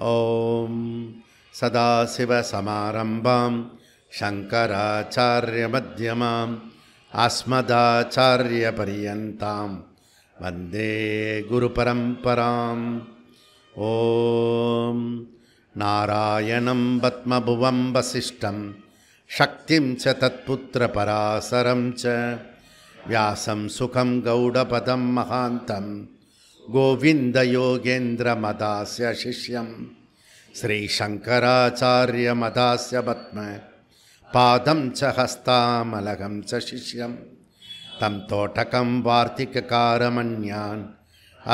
ॐ सदाशिवसमारम्भां शङ्कराचार्यमध्यमाम् अस्मदाचार्यपर्यन्तां वन्दे गुरुपरम्पराम्। ॐ नारायणं पद्मभुवं वसिष्ठं शक्तिं च तत्पुत्रपराशरं च व्यासं सुखं गौडपदं महान्तं गोविन्दयोगेन्द्रमदास्य शिष्यं श्रीशङ्कराचार्यमदास्य पद्म पादं च हस्तामलकं च शिष्यं तं तोटकं वार्तिककारमन्यान्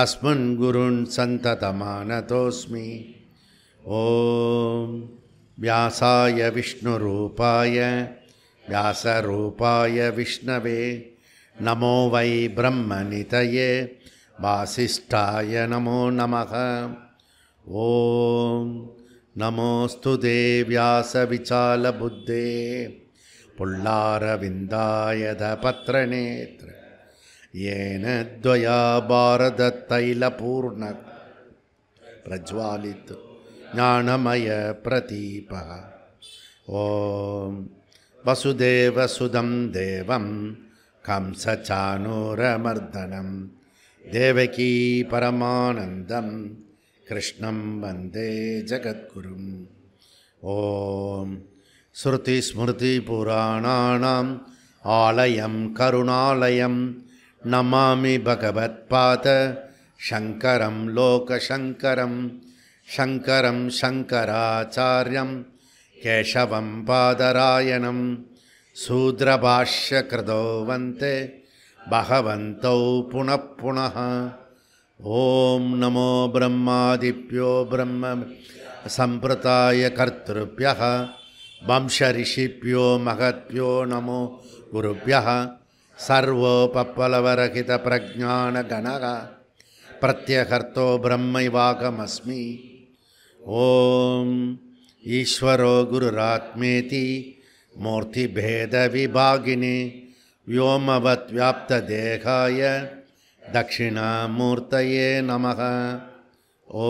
अस्मन् गुरून् सन्ततमानतोऽस्मि। ॐ व्यासाय विष्णुरूपाय व्यासरूपाय विष्णवे नमो वै ब्रह्मनिधये वासिष्ठाय नमो नमः। ॐ नमोऽस्तु ते व्यासविशालबुद्धे पुल्लारविन्दायधपत्रनेत्र येन द्वया भारततैलपूर्ण प्रज्वालित ज्ञानमय प्रदीपः। ॐ वसुदेवसुतं देवं कंसचाणूरमर्दनं देवकी परमानन्दं कृष्णं वन्दे जगद्गुरुम्। ॐ श्रुतिस्मृतिपुराणानाम् आलयं करुणालयं नमामि भगवत्पाद शङ्करं लोकशङ्करं शङ्करं शङ्कराचार्यं केशवं पादरायणं शूद्रभाष्यकृतो वन्दे भगवन्तौ पुनः पुनः। ॐ नमो ब्रह्मादिभ्यो ब्रह्म सम्प्रदाय कर्तृभ्यः वंशऋषिभ्यो महद्भ्यो नमो गुरुभ्यः। सर्वोपप्लवरहितप्रज्ञानगणः प्रत्यहर्तो ब्रह्मैवाहमस्मि। ॐ ईश्वरो गुरुरात्मेति मूर्तिभेदविभागिने व्योमवद्व्याप्तदेहाय दक्षिणामूर्तये नमः। ॐ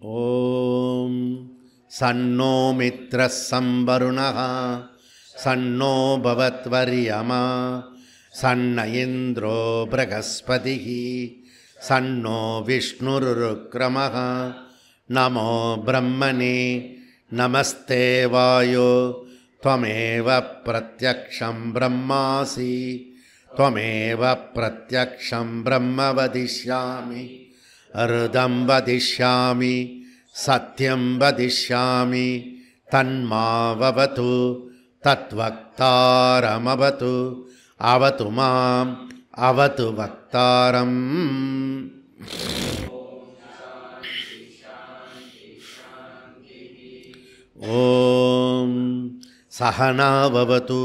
ॐ सन्नो मित्रः संवरुणः सन्नो भवत्वर्यमा सन्न इन्द्रो बृहस्पतिः सन्नो विष्णुरुक्रमः। नमो ब्रह्मणे नमस्ते वायो त्वमेव प्रत्यक्षं ब्रह्मासि त्वमेव प्रत्यक्षं ब्रह्म वदिष्यामि हृदं वदिष्यामि सत्यं वदिष्यामि तन्मावतु तद्वक्तारमवतु अवतु माम् अवतु वक्तारम्। ॐ सहना भवतु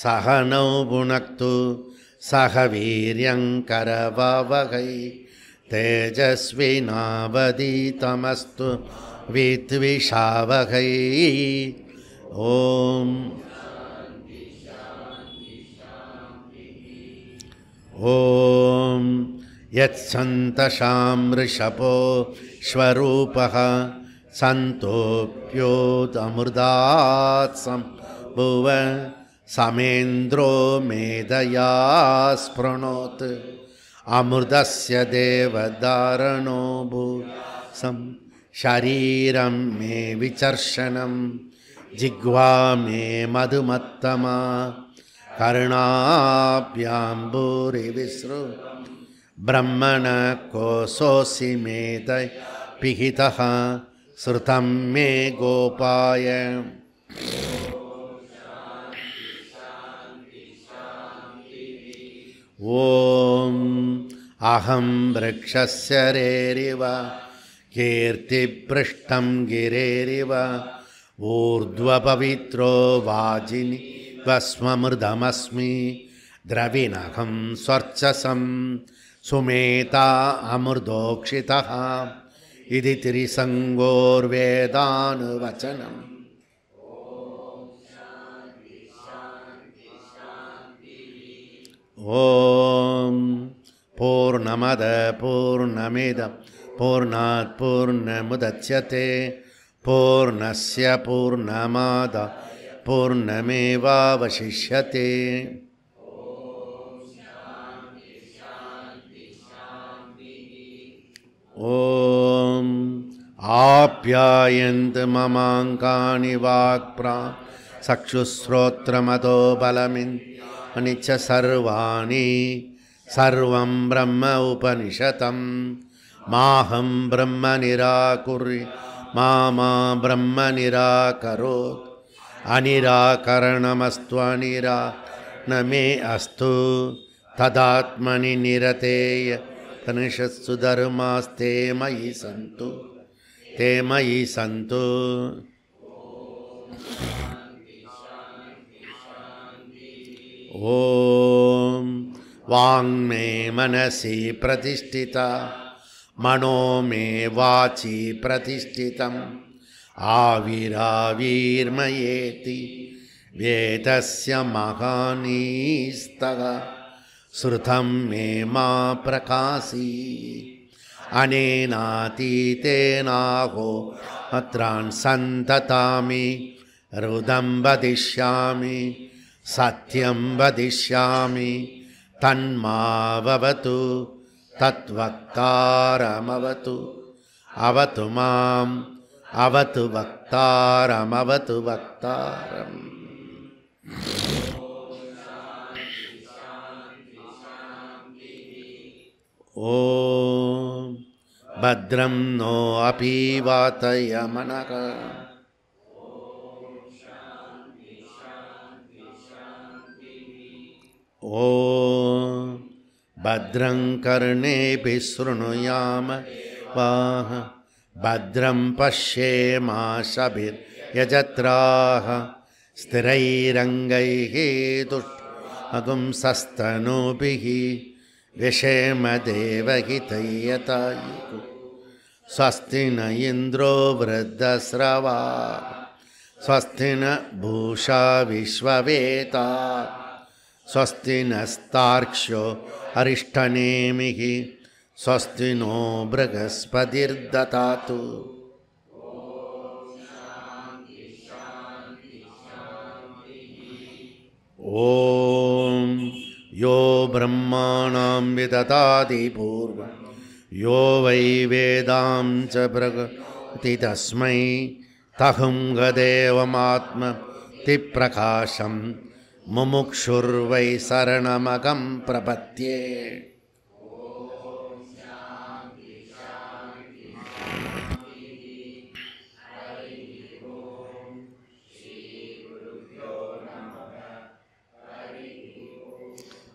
सहनौ भुनक्तु सह वीर्यं करवावहै तेजस्विनावधीतमस्तु विद्विषावहै। ॐ ॐ यत्सन्तशां वृषभो स्वरूपः सन्तोऽप्योदमृतात् सम्भुव समेन्द्रो मेधया स्पृणोत् अमृतस्य देवधारणो भूसं शरीरं मे विचर्षणं जिह्वा मे मधुमत्तमा कर्णाभ्यां भूरिविसृ ब्रह्मण कोशोऽसि मेधया पिहितः श्रुतं मे गोपाय। ॐ अहं वृक्षस्य रेरिव कीर्तिपृष्ठं गिरेरिव ஊர்த்வபவித்ரோ வாஜினி வஸ்மமிருதமஸ்மி திரவிணகம் ஸ்வர்ச்சசம் சுமேதா அமிர்தோக்ஷிதः இது திரிசங்கோர்வேதானுவச்சனம். ஓம் பூர்ணமத பூர்ணமிதம் பூர்ணாத் பூர்ணமுதச்யதே பூர்ணஸ்ய பூர்ணமாதாய பூர்ணமேவாவசிஷ்யதே. ஓம் ஆப்யாயந்து மமாங்கானி வாக்ப்ராண் சக்ஷுஸ்ரோத்ரமதோ பலமிந்த்ராணி ச சர்வாணி சர்வம் பிரம்ம உபனிஷதம் மாஹம் பிரம்ம நிராகுர்ய மாமா பிரம்ம நிராகரோத் அநிராகரணமஸ்து அநிராகரணமே அஸ்து ததாத்மனி நிரதேய தனிஷத்சு தர்மாஸ்தே மயி சந்து தே மயி சந்து. ஓம் வாங்மே மனசி பிரதிஷ்டிதா மனோ மே வாச்சி பிரதிஷ்டிதம் ஆவிராவிர்மயேதி வேதஸ்ய மகானீஸ்தக ஸ்ருதம் மே மா பிரகாசி அனேனாதீதேனாஹோ அத்ரான் சந்ததாமி ருதம் வதிஷ்யாமி சத்யம் வதிஷ்யாமி தன்மாவது தத்வக்தாரமவது அவது மாம் அவது வக்தாரமவது வக்தாரம். ஓம் பத்ரம் நோ அபி வாதயமனக ஓம் பத்ரங் கர்ணேபிः ஸ்ருணுயாம வாஹ பத்ரம் பஷ்யேமாஷபிர்யஜத்ராஹ ஸ்திரைரங்கைः துஷ்டகும்சஸ்தனூபிः விஷேம தேவஹிதயதாயுः ஸ்வஸ்தி ந இந்திரோ விருத்தஸ்ரவா ஸ்வஸ்தி ந பூஷா விஸ்வவேதா ஸ்வஸ்தி நஸ்தார்க்ஷ்யோ அரிஷ்டநேமிः ஸ்வஸ்தி நோ ப்ரஹஸ்பதிர்ததாது. ஓம் யோ பிரம்மாணாம் விததாதி பூர்வம் யோ வை வேதாம் ச பிரகதி தஸ்மை தஹும் கதேவமாத்மதி பிரகாசம் முமுக்ஷுர்வை சரணமகம் பிரபத்யே.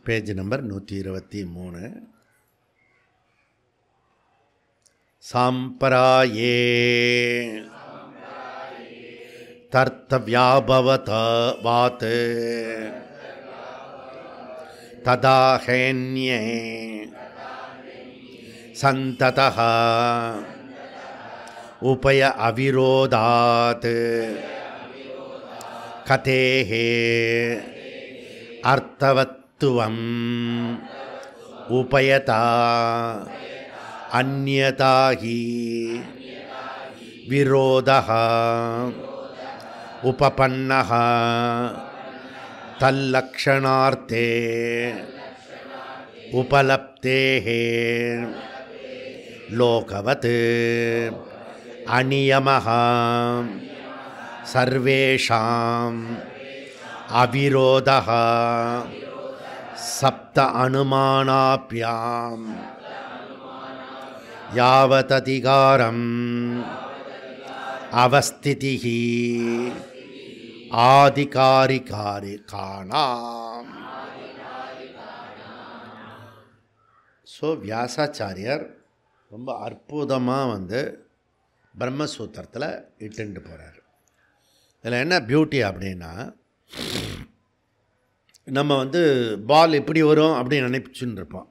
Page number 123. சாம்பராயே தர்த்தவ்யாபவத வாத் ததா ஹேன்யே சந்ததः உபய அவிரோதாத் கதேஹ அர்த்தவத்துவம் உபயதா அந்யதாஹி விரோதः உபபன்னः தல்லக்ஷணார்த்தே உபலப்தேஹ லோகவத் அநியமः சர்வேஷாம் அவிரோதः சப்த அனுமானாப்யாம் யாவததிகாரம் அவஸ்திதிஹி ஆதிகாரிகாரிகாணாம். ஸோ வியாசாச்சாரியர் ரொம்ப அற்புதமாக பிரம்மசூத்திரத்தில் இட்டுண்டு போகிறார். இதில் என்ன பியூட்டி அப்படின்னா, நம்ம வந்து பால் எப்படி வரும் அப்படின்னு நினைச்சுன்னு இருப்போம்.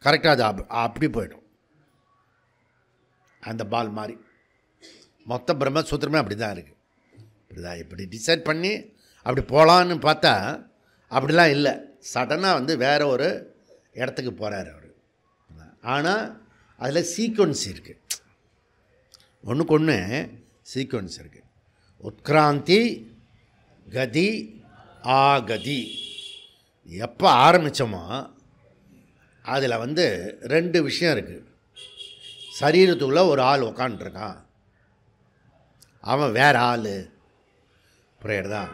கரெக்டாக அது அப்படி போயிடும். அந்த பால் மாதிரி மொத்த பிரம்மசூத்திரமே அப்படி தான் இருக்குது. இப்படிதான் இப்படி டிசைட் பண்ணி அப்படி போகலான்னு பார்த்தா அப்படிலாம் இல்லை. சடனாக வந்து வேறு ஒரு இடத்துக்கு போகிறார் அவர். ஆனால் அதில் சீக்வன்ஸ் இருக்குது, ஒன்றுக்கு ஒன்று சீக்வன்ஸ் இருக்குது. உட்கிராந்தி, கதி, ஆகதி. எப்போ ஆரம்பித்தோமோ அதில் வந்து 2 விஷயம் இருக்குது. சரீரத்துக்குள்ளே ஒரு ஆள் உக்காண்ட்ருக்கான், அவன் வேறு ஆள். புரியுறதான்?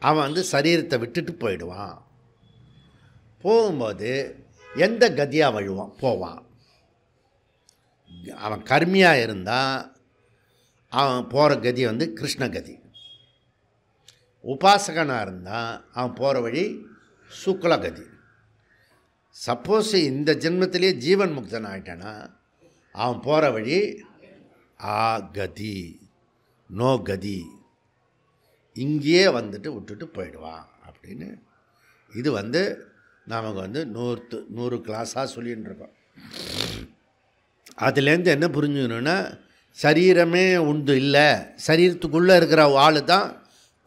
அவன் வந்து சரீரத்தை விட்டுட்டு போயிடுவான். போகும்போது எந்த கதியாக வழுவான் போவான். அவன் கர்மியாக இருந்தால் அவன் போகிற கதி வந்து கிருஷ்ணகதி. உபாசகனாக இருந்தால் அவன் போகிற வழி சுக்லகதி. சப்போஸ் இந்த ஜென்மத்திலே ஜீவன் முக்தன் ஆகிட்டானா அவன் போகிற வழி ஆகதி, நோ கதி. இங்கேயே வந்துட்டு விட்டுட்டு போயிடுவான் அப்படின்னு. இது வந்து நமக்கு வந்து 100 கிளாஸாக சொல்லின்னு இருக்கோம். அதுலேருந்து என்ன புரிஞ்சுக்கணுன்னா, சரீரமே உண்டு இல்லை, சரீரத்துக்குள்ளே இருக்கிற ஆள் தான்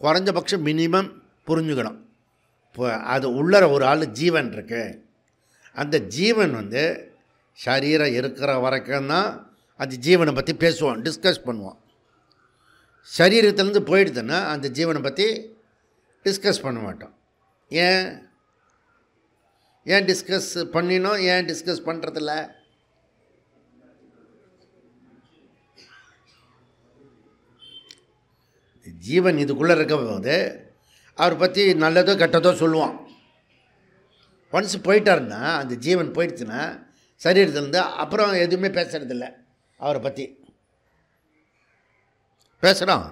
குறைஞ்சபட்சம் மினிமம் புரிஞ்சுக்கணும். இப்போ அது உள்ளற ஒரு ஆள் ஜீவன் இருக்கு. அந்த ஜீவன் வந்து சரீரம் இருக்கிற வரைக்கும் தான் அந்த ஜீவனை பற்றி பேசுவோம், டிஸ்கஸ் பண்ணுவோம். சரீரத்துலேருந்து போயிடுதுன்னா அந்த ஜீவனை பற்றி டிஸ்கஸ் பண்ண மாட்டோம். ஏன் டிஸ்கஸ் பண்ணினோம்? ஏன் டிஸ்கஸ் பண்ணுறதில்ல? ஜீவன் இதுக்குள்ளே இருக்க போது அவரை பற்றி நல்லதோ கெட்டதோ சொல்லுவான். ஒன்ஸ் போயிட்டாருன்னா அந்த ஜீவன் போயிடுச்சுன்னா சரீரத்துலேருந்து அப்புறம் எதுவுமே பேசுகிறதில்ல. அவரை பற்றி பேசுகிறோம்.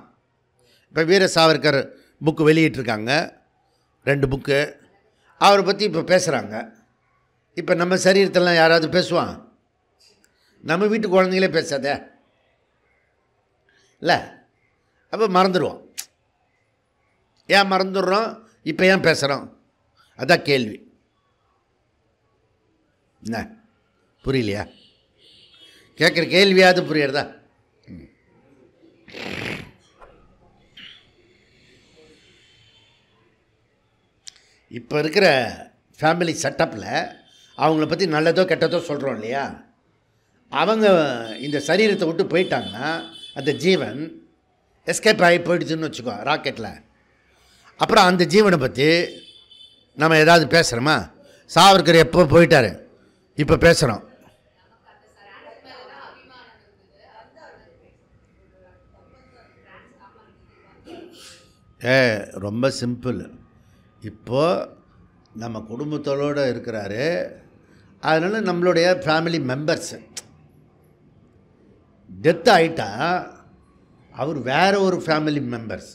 இப்போ வீர சாவர்கர் புக்கு வெளியிட்ருக்காங்க, 2 புக்கு. அவரை பற்றி இப்போ பேசுகிறாங்க. இப்போ நம்ம சரீரத்தெல்லாம் யாராவது பேசுவான்? நம்ம வீட்டு குழந்தைங்களே பேசாதே இல்லை. அப்போ மறந்துடுவோம். ஏன் மறந்துடுறோம்? இப்போ ஏன் பேசுகிறோம்? அதான் கேள்வி. என்ன புரியலையா? கேட்குற கேள்வியாவது புரியுறதா? இப்போ இருக்கிற ஃபேமிலி செட்டப்பில் அவங்கள பற்றி நல்லதோ கெட்டதோ சொல்கிறோம் இல்லையா? அவங்க இந்த சரீரத்தை விட்டு போயிட்டாங்கன்னா அந்த ஜீவன் எஸ்கேப் ஆகி போயிடுச்சுன்னு வச்சுக்கோ ராக்கெட்டில். அப்புறம் அந்த ஜீவனை பற்றி நம்ம ஏதாவது பேசுகிறோமா? சாவர்கர் எப்போ போயிட்டார், இப்போ பேசுகிறோம். ரொம்ப சிம்பிள். இப்போது நம்ம குடும்பத்தோடு இருக்கிறாரு, அதனால் நம்மளுடைய ஃபேமிலி மெம்பர்ஸு டெத் ஆகிட்டா அவர் வேறு ஒரு ஃபேமிலி மெம்பர்ஸ்,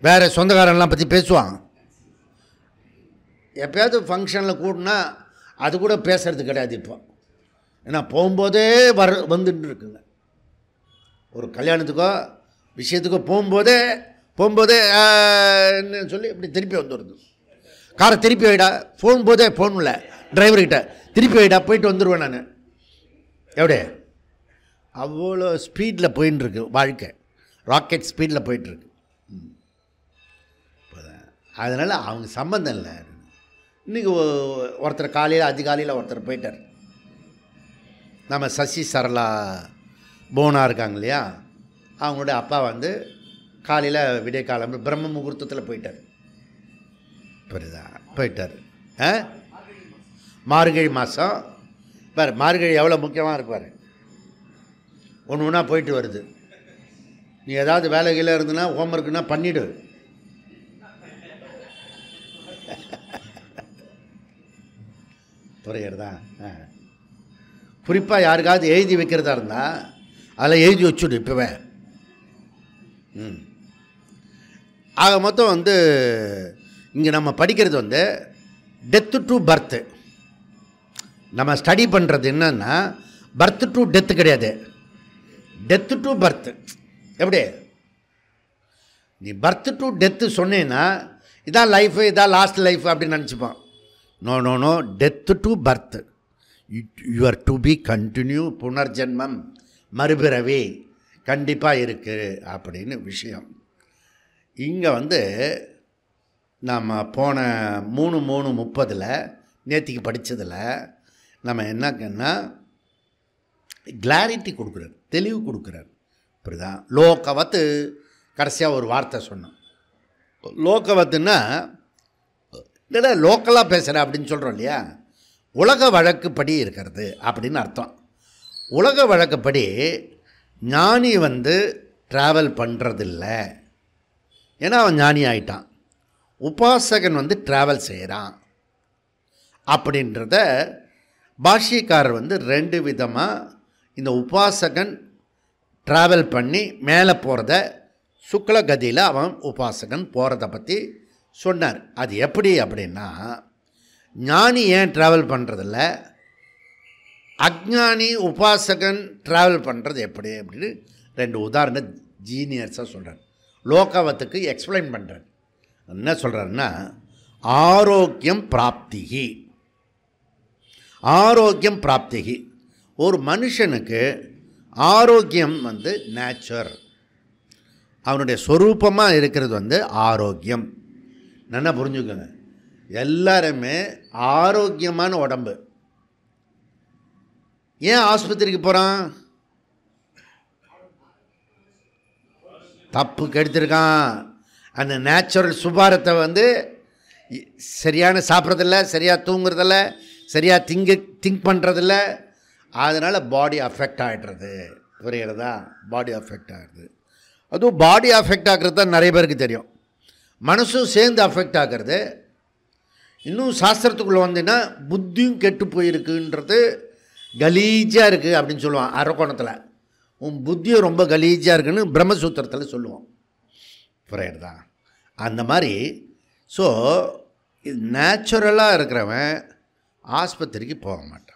வேறு சொந்தக்காரங்களாம் பற்றி பேசுவாங்க. எப்போயாவது ஃபங்க்ஷனில் கூடனா அது கூட பேசுகிறது கிடையாது இப்போ. ஏன்னா போகும்போதே வந்துட்டு இருக்குங்க. ஒரு கல்யாணத்துக்கோ விஷயத்துக்கோ போகும்போதே சொல்லி இப்படி திருப்பி வந்துடுது. காரை திருப்பி வைடா, போகும்போதே ஃபோனில் டிரைவர்கிட்ட திருப்பி வைடா, போயிட்டு வந்துடுவேன் நான். எப்படி அவ்வளோ ஸ்பீடில் போயின்ட்டுருக்கு வாழ்க்கை, ராக்கெட் ஸ்பீடில் போயிட்டுருக்கு. அதனால் அவங்க சம்மந்தம் இல்லை. இன்றைக்கி ஒருத்தர் காலையில் அதிகாலையில் ஒருத்தர் போயிட்டார். நம்ம சசி சரளா போனா இருக்காங்க இல்லையா, அவங்களுடைய அப்பா வந்து காலையில் விடிய காலம் பிரம்ம முகூர்த்தத்தில் போயிட்டார். புரியுதா? போயிட்டார். மார்கழி மாதம் பாரு, மார்கழி எவ்வளோ முக்கியமாக இருப்பார். ஒன்று ஒன்றா போயிட்டு வருது. நீ ஏதாவது வேலைகளில் இருந்துன்னா ஹோம்ஒர்க்குன்னா பண்ணிவிடு. புரியுறதா? குறிப்பாக யாருக்காவது எழுதி வைக்கிறதா இருந்தால் அதில் எழுதி வச்சுடு இப்போவே. ஆக மொத்தம் வந்து இங்கே நம்ம படிக்கிறது வந்து டெத்து டு பர்த்து. நம்ம ஸ்டடி பண்ணுறது என்னன்னா பர்த்து டு டெத்து கிடையாது, டெத்து டு பர்த்து. எப்படி நீ பர்த்து டு டெத்து சொன்னேன்னா இதான் லைஃபு, இதான் லாஸ்ட் லைஃப் அப்படின்னு நினச்சிப்பான். No no no, death to birth. You are to be continue. புனர்ஜென்மம், மறுபிறவி கண்டிப்பாக இருக்குது அப்படின்னு விஷயம். இங்கே வந்து நம்ம போன 3/3/30 நேற்றுக்கு படித்ததில் நம்ம என்னன்னா கிளாரிட்டி கொடுக்குறார், தெளிவு கொடுக்குறார். இப்படிதான் லோகவத்து கடைசியாக ஒரு வார்த்தை சொன்னோம். லோகவத்துன்னா இல்லை லோக்கலாக பேசுகிற அப்படின்னு சொல்கிறோம் இல்லையா, உலக வழக்குப்படி இருக்கிறது அப்படின்னு அர்த்தம். உலக வழக்குப்படி ஞானி வந்து ட்ராவல் பண்ணுறதில்ல, ஏன்னா அவன் ஞானி ஆயிட்டான். உபாசகன் வந்து ட்ராவல் செய்கிறான் அப்படின்றத பாஷ்யக்காரர் வந்து 2 விதமாக இந்த உபாசகன் ட்ராவல் பண்ணி மேலே போகிறத சுக்லகதியில் அவன் உபாசகன் போகிறத பற்றி சொன்னார். அது எப்படி அப்படின்னா, ஞானி ஏன் ட்ராவல் பண்ணுறதில்ல, அஜ்ஞானி உபாசகன் ட்ராவல் பண்ணுறது எப்படி அப்படின்னு 2 உதாரணம் ஜீனியர்ஸாக சொல்கிறார். லோகவத்துக்கு எக்ஸ்பிளைன் பண்ணுறார். என்ன சொல்கிறாருன்னா, ஆரோக்கியம் பிராப்திகி. ஆரோக்கியம் பிராப்திகி, ஒரு மனுஷனுக்கு ஆரோக்கியம் வந்து நேச்சர், அவனுடைய சொரூபமாக இருக்கிறது வந்து ஆரோக்கியம். நல்லா புரிஞ்சுக்கோங்க, எல்லாருமே ஆரோக்கியமான உடம்பு. ஏன் ஆஸ்பத்திரிக்கு போகிறான்? தப்பு கெடுத்திருக்கான். அந்த நேச்சுரல் சுபாரத்தை வந்து சரியான சாப்பிட்றதில்ல, சரியாக தூங்குறதில்ல, சரியாக திங்க் பண்ணுறதில்ல. அதனால் பாடி அஃபெக்ட் ஆகிடுறது. புரிகிறதா? பாடி அஃபெக்ட் ஆகிடுது. அதுவும் பாடி அஃபெக்ட் ஆகிறது தான் நிறைய பேருக்கு தெரியும். மனசும் சேர்ந்து அஃபெக்ட் ஆகிறது. இன்னும் சாஸ்திரத்துக்குள்ளே வந்தீங்கன்னா புத்தியும் கெட்டு போயிருக்குன்றது, கலீஜாக இருக்குது அப்படின்னு சொல்லுவான் அரக்கோணத்தில். உன் புத்தியும் ரொம்ப கலீஜாக இருக்குன்னு பிரம்மசூத்திரத்தில் சொல்லுவோம். புரியுறதா? அந்த மாதிரி. ஸோ இது நேச்சுரலாக இருக்கிறவன் ஆஸ்பத்திரிக்கு போக மாட்டான்.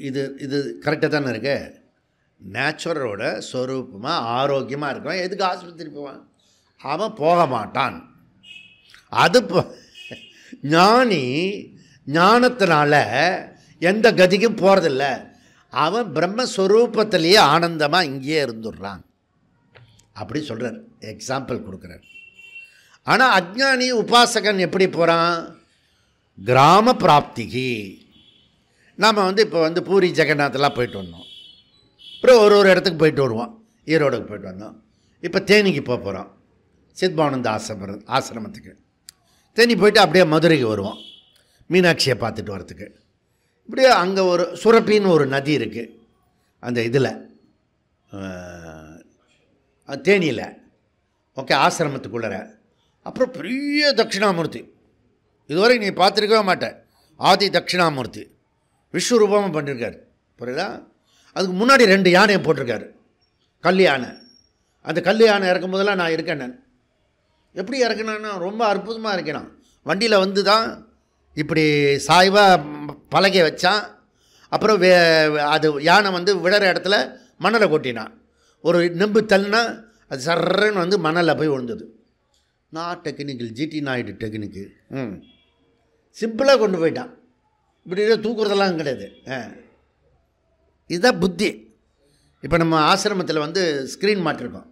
இது இது கரெக்டாக தானே இருக்கு. நேச்சுரலோட ஸ்வரூபமாக ஆரோக்கியமாக இருக்கிறவன் எதுக்கு ஆஸ்பத்திரி போவான்? அவன் போக மாட்டான். அது ஞானி ஞானத்தினால எந்த கதிக்கும் போகிறதில்ல. அவன் பிரம்மஸ்வரூபத்திலேயே ஆனந்தமாக இங்கேயே இருந்துடுறான் அப்படி சொல்கிறார். எக்ஸாம்பிள் கொடுக்குறார். ஆனால் அஜ்ஞானி உபாசகன் எப்படி போகிறான்? கிராம பிராப்திகி. நாம் வந்து இப்போ வந்து பூரி ஜெகநாத்லாம் போயிட்டு வந்தோம். அப்புறம் ஒரு இடத்துக்கு போயிட்டு வருவோம். ஈரோடுக்கு போயிட்டு வந்தோம். இப்போ தேனிக்கு போக போகிறோம், சித்பானந்த ஆசிரமத்துக்கு. தேனி போயிட்டு அப்படியே மதுரைக்கு வருவோம், மீனாட்சியை பார்த்துட்டு வரத்துக்கு. இப்படியே அங்கே ஒரு சுரப்பின்னு ஒரு நதி இருக்குது அந்த இதில் தேனியில். ஓகே, ஆசிரமத்துக்குள்ளே. அப்புறம் பெரிய தட்சிணாமூர்த்தி, இதுவரை நீ பார்த்துருக்கவே மாட்டேன். ஆதி தட்சிணாமூர்த்தி விஸ்வரூபமாக பண்ணியிருக்கார். புரியுதா? அதுக்கு முன்னாடி 2 யானையை போட்டிருக்காரு, கல் யானை. அந்த கல் யானை இறக்கும் போதெல்லாம் நான் இருக்கேன். நான் எப்படி இறக்கினான்னா ரொம்ப அற்புதமாக இருக்கணும். வண்டியில் வந்து தான் இப்படி சாய்வாக பலகை வச்சான். அப்புறம் அது யானை வந்து விழற இடத்துல மணலை கொட்டினான். ஒரு நெம்பு தள்ளினா அது சர்றன்னு வந்து மணலில் போய் விழுந்தது. நான் டெக்னிக்கல் ஜிடி நாயுடு டெக்னிக்கு. சிம்பிளாக கொண்டு போயிட்டான். இப்படி தூக்குறதெல்லாம் கிடையாது. இதுதான் புத்தி. இப்போ நம்ம ஆசிரமத்தில் வந்து ஸ்க்ரீன் மாட்டிருக்கோம்.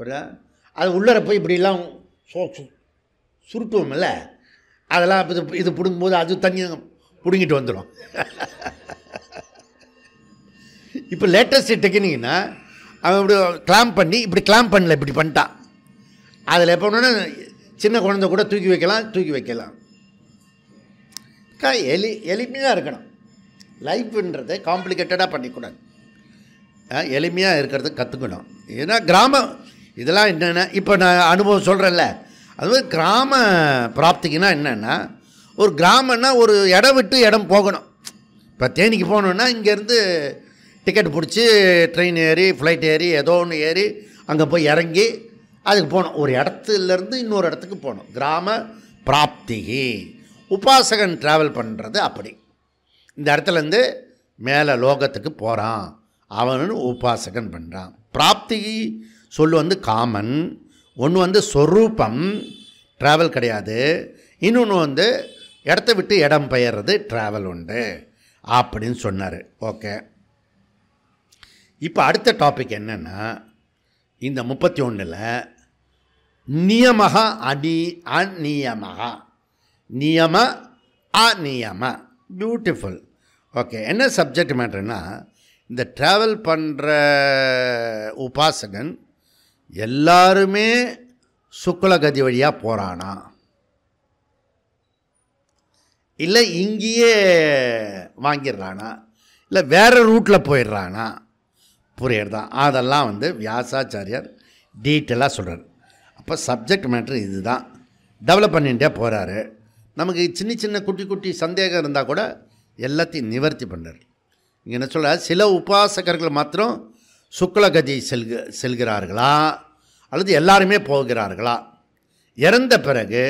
புரியுதா? அது உள்ளர போய் இப்படிலாம் சுருட்டுவோம்ல, அதெல்லாம் இது பிடுங்கும்போது அது தண்ணி பிடுங்கிட்டு வந்துடும். இப்போ லேட்டஸ்ட் டெக்னிக்னா அவன் இப்படி கிளாம்ப் பண்ணி, இப்படி கிளாம்ப் பண்ணல, இப்படி பண்ணிட்டான். அதில் எப்போ ஒன்றுனா சின்ன குழந்தை கூட தூக்கி வைக்கலாம். எளிமையாக இருக்கணும். லைஃப்ன்றதை காம்ப்ளிகேட்டடாக பண்ணிக்கூடாது. எளிமையாக இருக்கிறது கற்றுக்கணும். ஏன்னா கிராமம் இதெல்லாம் என்னென்ன இப்போ நான் அனுபவம் சொல்கிறேன்ல, அதுவே கிராம பிராப்திக்குன்னா என்னென்னா, ஒரு கிராமம்னா ஒரு இடம் விட்டு இடம் போகணும். இப்போ தேனிக்கு போகணுன்னா இங்கேருந்து டிக்கெட் பிடிச்சி ட்ரெயின் ஏறி ஃப்ளைட் ஏறி ஏதோ ஒன்று ஏறி அங்கே போய் இறங்கி அதுக்கு போகணும். ஒரு இடத்துலேருந்து இன்னொரு இடத்துக்கு போகணும். கிராம பிராப்திகி. உபாசகன் ட்ராவல் பண்ணுறது அப்படி. இந்த இடத்துலேருந்து மேலே லோகத்துக்கு போகிறான், அவனு உபாசகன் பண்ணுறான். பிராப்தி சொல்லு வந்து காமன், ஒன்று வந்து சொரூபம், ட்ராவல் கிடையாது. இன்னொன்று வந்து இடத்த விட்டு இடம் பெயர்றது, ட்ராவல் உண்டு அப்படின்னு சொன்னார். ஓகே, இப்போ அடுத்த டாபிக் என்னென்னா, இந்த 31ல் நியமக அநியமக, நியம அநியம, பியூட்டிஃபுல். ஓகே, என்ன சப்ஜெக்ட் மேட்டர்னா, இந்த ட்ராவல் பண்ணுற உபாசகன் எல்லாருமே சுக்லகதி வழியாக போகிறானா, இல்லை இங்கேயே வாங்கிடுறானா, இல்லை வேறு ரூட்டில் போயிடுறானா, புரியுறதான்? அதெல்லாம் வந்து வியாசாச்சாரியார் டீட்டெயிலாக சொல்கிறார். அப்போ சப்ஜெக்ட் மேட்ரு இது தான் டெவலப் பண்ணிகிட்டே போகிறாரு. நமக்கு சின்ன சின்ன குட்டி குட்டி சந்தேகம் இருந்தால் கூட எல்லாத்தையும் நிவர்த்தி பண்ணுறார். இங்கே என்ன சொல்ல, சில உபாசகர்கள் மாத்திரம் சுக்லகதி செல்கிறார்களா அல்லது எல்லாருமே போகிறார்களா, இறந்த பிறகு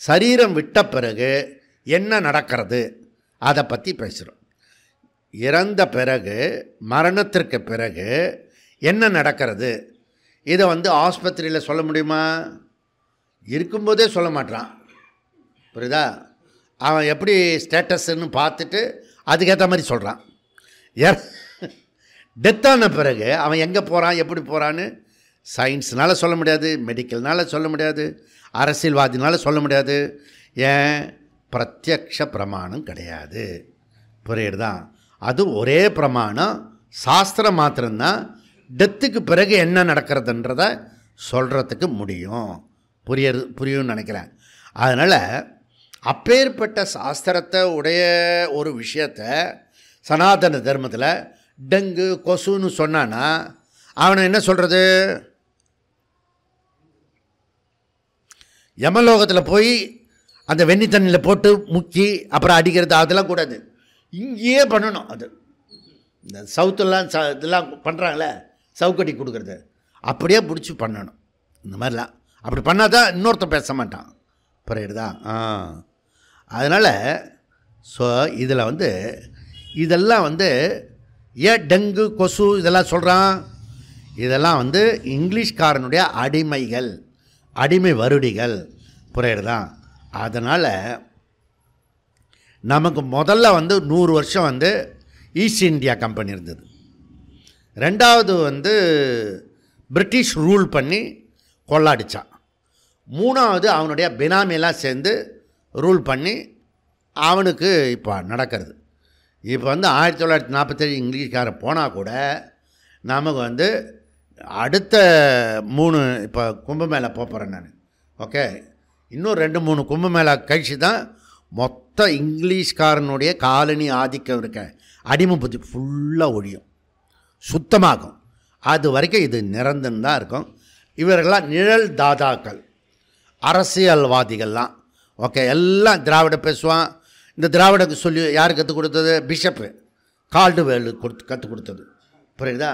சரீரம் விட்ட பிறகு என்ன நடக்கிறது அதை பற்றி பேசுகிறோம். இறந்த பிறகு, மரணத்திற்கு பிறகு என்ன நடக்கிறது, இதை வந்து ஆஸ்பத்திரியில் சொல்ல முடியுமா? இருக்கும்போதே சொல்ல மாட்டான், புரியுதா? அவன் எப்படி ஸ்டேட்டஸ்ன்னு பார்த்துட்டு அதுக்கேற்ற மாதிரி சொல்கிறான். டெத்தான பிறகு அவன் எங்கே போகிறான், எப்படி போகிறான்னு சயின்ஸ்னால் சொல்ல முடியாது, மெடிக்கல்னால் சொல்ல முடியாது, அரசியல்வாதினால் சொல்ல முடியாது. ஏன்? பிரத்யக்ஷ பிரமாணம் கிடையாது, புரியுதுதான்? அது ஒரே பிரமாணம், சாஸ்திரம் மாத்திரம்தான் டெத்துக்கு பிறகு என்ன நடக்கிறதுன்றத சொல்கிறதுக்கு முடியும். புரியும்னு நினைக்கிறேன். அதனால் அப்பேற்பட்ட சாஸ்திரத்தை உடைய ஒரு விஷயத்தை சனாதன தர்மத்தில் டெங்கு கொசுன்னு சொன்னான்னா அவனை என்ன சொல்கிறது? யமலோகத்தில் போய் அந்த வெண்ணி தண்ணியில் போட்டு முக்கி அப்புறம் அடிக்கிறது அதெல்லாம் கூடாது, இங்கேயே பண்ணணும். அது இந்த சவுத்தெல்லாம் இதெல்லாம் பண்ணுறாங்களே, சவுக்கடி கொடுக்குறது, அப்படியே பிடிச்சி பண்ணணும். இந்த மாதிரிலாம் அப்படி பண்ணால் தான் இன்னொருத்த பேச மாட்டான், புரியுறதா? அதனால் ஸோ இதில் வந்து இதெல்லாம் வந்து ஏன் டெங்கு கொசு இதெல்லாம் சொல்கிறான்? இதெல்லாம் வந்து இங்கிலீஷ்காரனுடைய அடிமைகள், அடிமை வருடிகள், புரியுறதா? அதனால் நமக்கு முதல்ல வந்து 100 வருஷம் வந்து ஈஸ்ட் இந்தியா கம்பெனி இருந்தது. ரெண்டாவது வந்து பிரிட்டிஷ் ரூல் பண்ணி கொள்ளாடிச்சான். மூணாவது அவனுடைய பினாமியெல்லாம் சேர்ந்து ரூல் பண்ணி அவனுக்கு இப்போ நடக்கிறது. இப்போ வந்து 1947 இங்கிலீஷ்காரன் போனால் கூட நமக்கு வந்து அடுத்த 3 இப்போ கும்பமேளா போகிறேன் நான். ஓகே, இன்னும் 2-3 கும்பமேளா கழிச்சு தான் மொத்த இங்கிலீஷ்காரனுடைய காலனி ஆதிக்கம் இருக்க அடிமை புத்தி ஃபுல்லாக ஒழியும், சுத்தமாகும். அது வரைக்கும் இது நிரந்தரம் தான் இருக்கும். இவர்கள்லாம் நிழல் தாதாக்கள், அரசியல்வாதிகள்லாம். ஓகே, எல்லாம் திராவிட பேசுவான். இந்த திராவிடக்கு சொல்லி யார் கற்றுக் கொடுத்தது? பிஷப்பு கால்டுவேல் கற்றுக் கொடுத்தது, புரியுதா?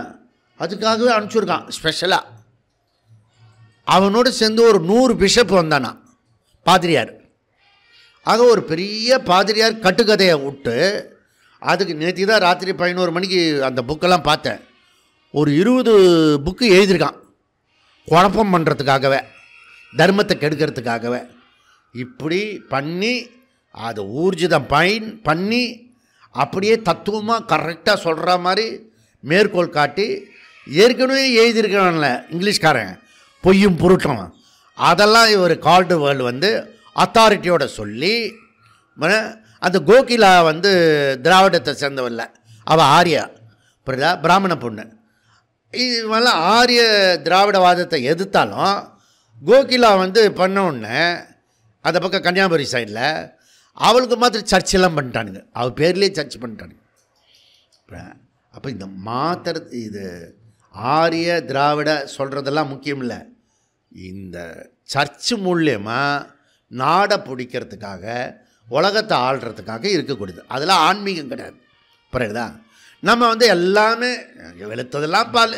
அதுக்காகவே அனுப்பிச்சுருக்கான் ஸ்பெஷலாக. அவனோடு சேர்ந்து ஒரு 100 பிஷப் வந்தானா, பாதிரியார். ஆக ஒரு பெரிய பாதிரியார் கட்டுக்கதையை விட்டு, அதுக்கு நேற்று தான் ராத்திரி 11 மணிக்கு அந்த புக்கெல்லாம் பார்த்தேன். ஒரு 20 புக்கு எழுதியிருக்கான், குழப்பம் பண்ணுறதுக்காகவே, தர்மத்தை கெடுக்கிறதுக்காகவே. இப்படி பண்ணி அதை ஊர்ஜிதம் பண்ணி அப்படியே தத்துவமாக கரெக்டாக சொல்கிற மாதிரி மேற்கோள் காட்டி ஏற்கனவே எழுதியிருக்கான்ல இங்கிலீஷ்காரன், பொய்யும் புருட்டம், அதெல்லாம் இவர் கால்டுவேல் வந்து அத்தாரிட்டியோட சொல்லி, அந்த கோகிலா வந்து திராவிடத்தை சேர்ந்தவல்ல, அவள் ஆரியா, புரியுதா? பிராமண பொண்ணு. இதுவெல்லாம் ஆரிய திராவிடவாதத்தை எதிர்த்தாலும் கோகிலா வந்து பண்ண உடனே அந்த பக்கம் கன்னியாகுமரி சைடில் அவளுக்கு மாத்திரம் சர்ச்செல்லாம் பண்ணிட்டானுங்க, அவள் பேர்லேயே சர்ச் பண்ணிட்டானுங்க. அப்போ இந்த இது ஆரிய திராவிட சொல்கிறதெல்லாம் முக்கியம் இல்லை. இந்த சர்ச்சு மூலியமாக நாடை பிடிக்கிறதுக்காக, உலகத்தை ஆள்றதுக்காக இருக்கக்கூடியது. அதெல்லாம் ஆன்மீகம் கிடையாது, புரியுதா? நம்ம வந்து எல்லாமே வெளுத்ததெல்லாம் பால்,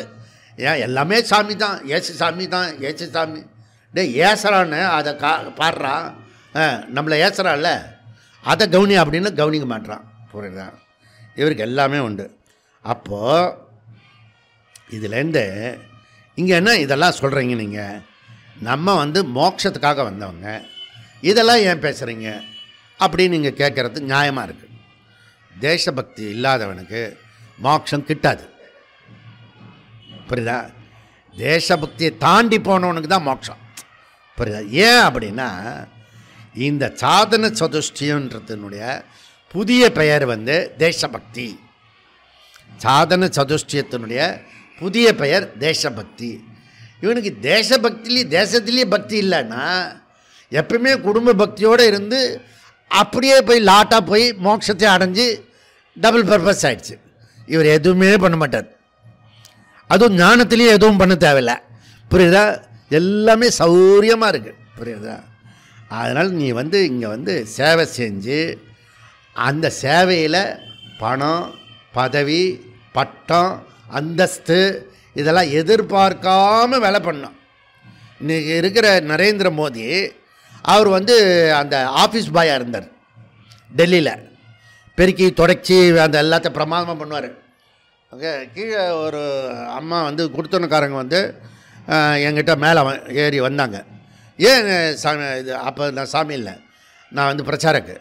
ஏன் எல்லாமே சாமி தான், ஏசு சாமி தான், ஏசு சாமி டே ஏசரான்னு அதை பாடுறான், நம்மளை ஏசரான்ல அதை கவனி அப்படின்னு கவனிக்க மாட்டான், புரியுதா? இவருக்கு எல்லாமே உண்டு. அப்போது இதுலேருந்து இங்கே என்ன இதெல்லாம் சொல்கிறீங்க நீங்கள்? நம்ம மோட்சத்துக்காக வந்தவங்க, இதெல்லாம் ஏன் பேசுகிறீங்க அப்படின்னு நீங்கள் கேட்குறது நியாயமாக இருக்குது. தேசபக்தி இல்லாதவனுக்கு மோட்சம் கிட்டாது. புரியுதா? தேசபக்தியை தாண்டி போனவனுக்கு தான் மோட்சம். புரியுதா? ஏன் அப்படின்னா இந்த சாதன சதுஷ்டியன்றதுனுடைய புதிய பெயர் தேசபக்தி. சாதன சதுஷ்டியத்தினுடைய புதிய பெயர் தேசபக்தி. இவனுக்கு தேசத்திலேயே பக்தி இல்லைன்னா எப்பவுமே குடும்ப பக்தியோடு இருந்து அப்படியே போய் லாட்டாக போய் மோட்சத்தை அடைஞ்சு டபுள் பர்பஸ் ஆகிடுச்சு. இவர் எதுவுமே பண்ண மாட்டார். அதுவும் ஞானத்திலேயே எதுவும் பண்ண தேவையில்லை. புரியுதா? எல்லாமே சௌரியமாக இருக்குது. புரியுதா? அதனால் நீ இங்கே சேவை செஞ்சு அந்த சேவையில் பணம், பதவி, பட்டம், அந்தஸ்து இதெல்லாம் எதிர்பார்க்காம வேலை பண்ணோம். இன்றைக்கி இருக்கிற நரேந்திர மோடி அவர் அந்த ஆஃபீஸ் பாயாக இருந்தார். டெல்லியில் பெருக்கி தொடச்சி அந்த எல்லாத்தையும் பிரமாதமாக பண்ணுவார். ஓகே, கீழே ஒரு அம்மா கொடுத்தனக்காரங்க என்கிட்ட மேலே ஏறி வந்தாங்க. ஏன் இது அப்போ நான் சாமி இல்லை, நான் பிரச்சாரக்கு,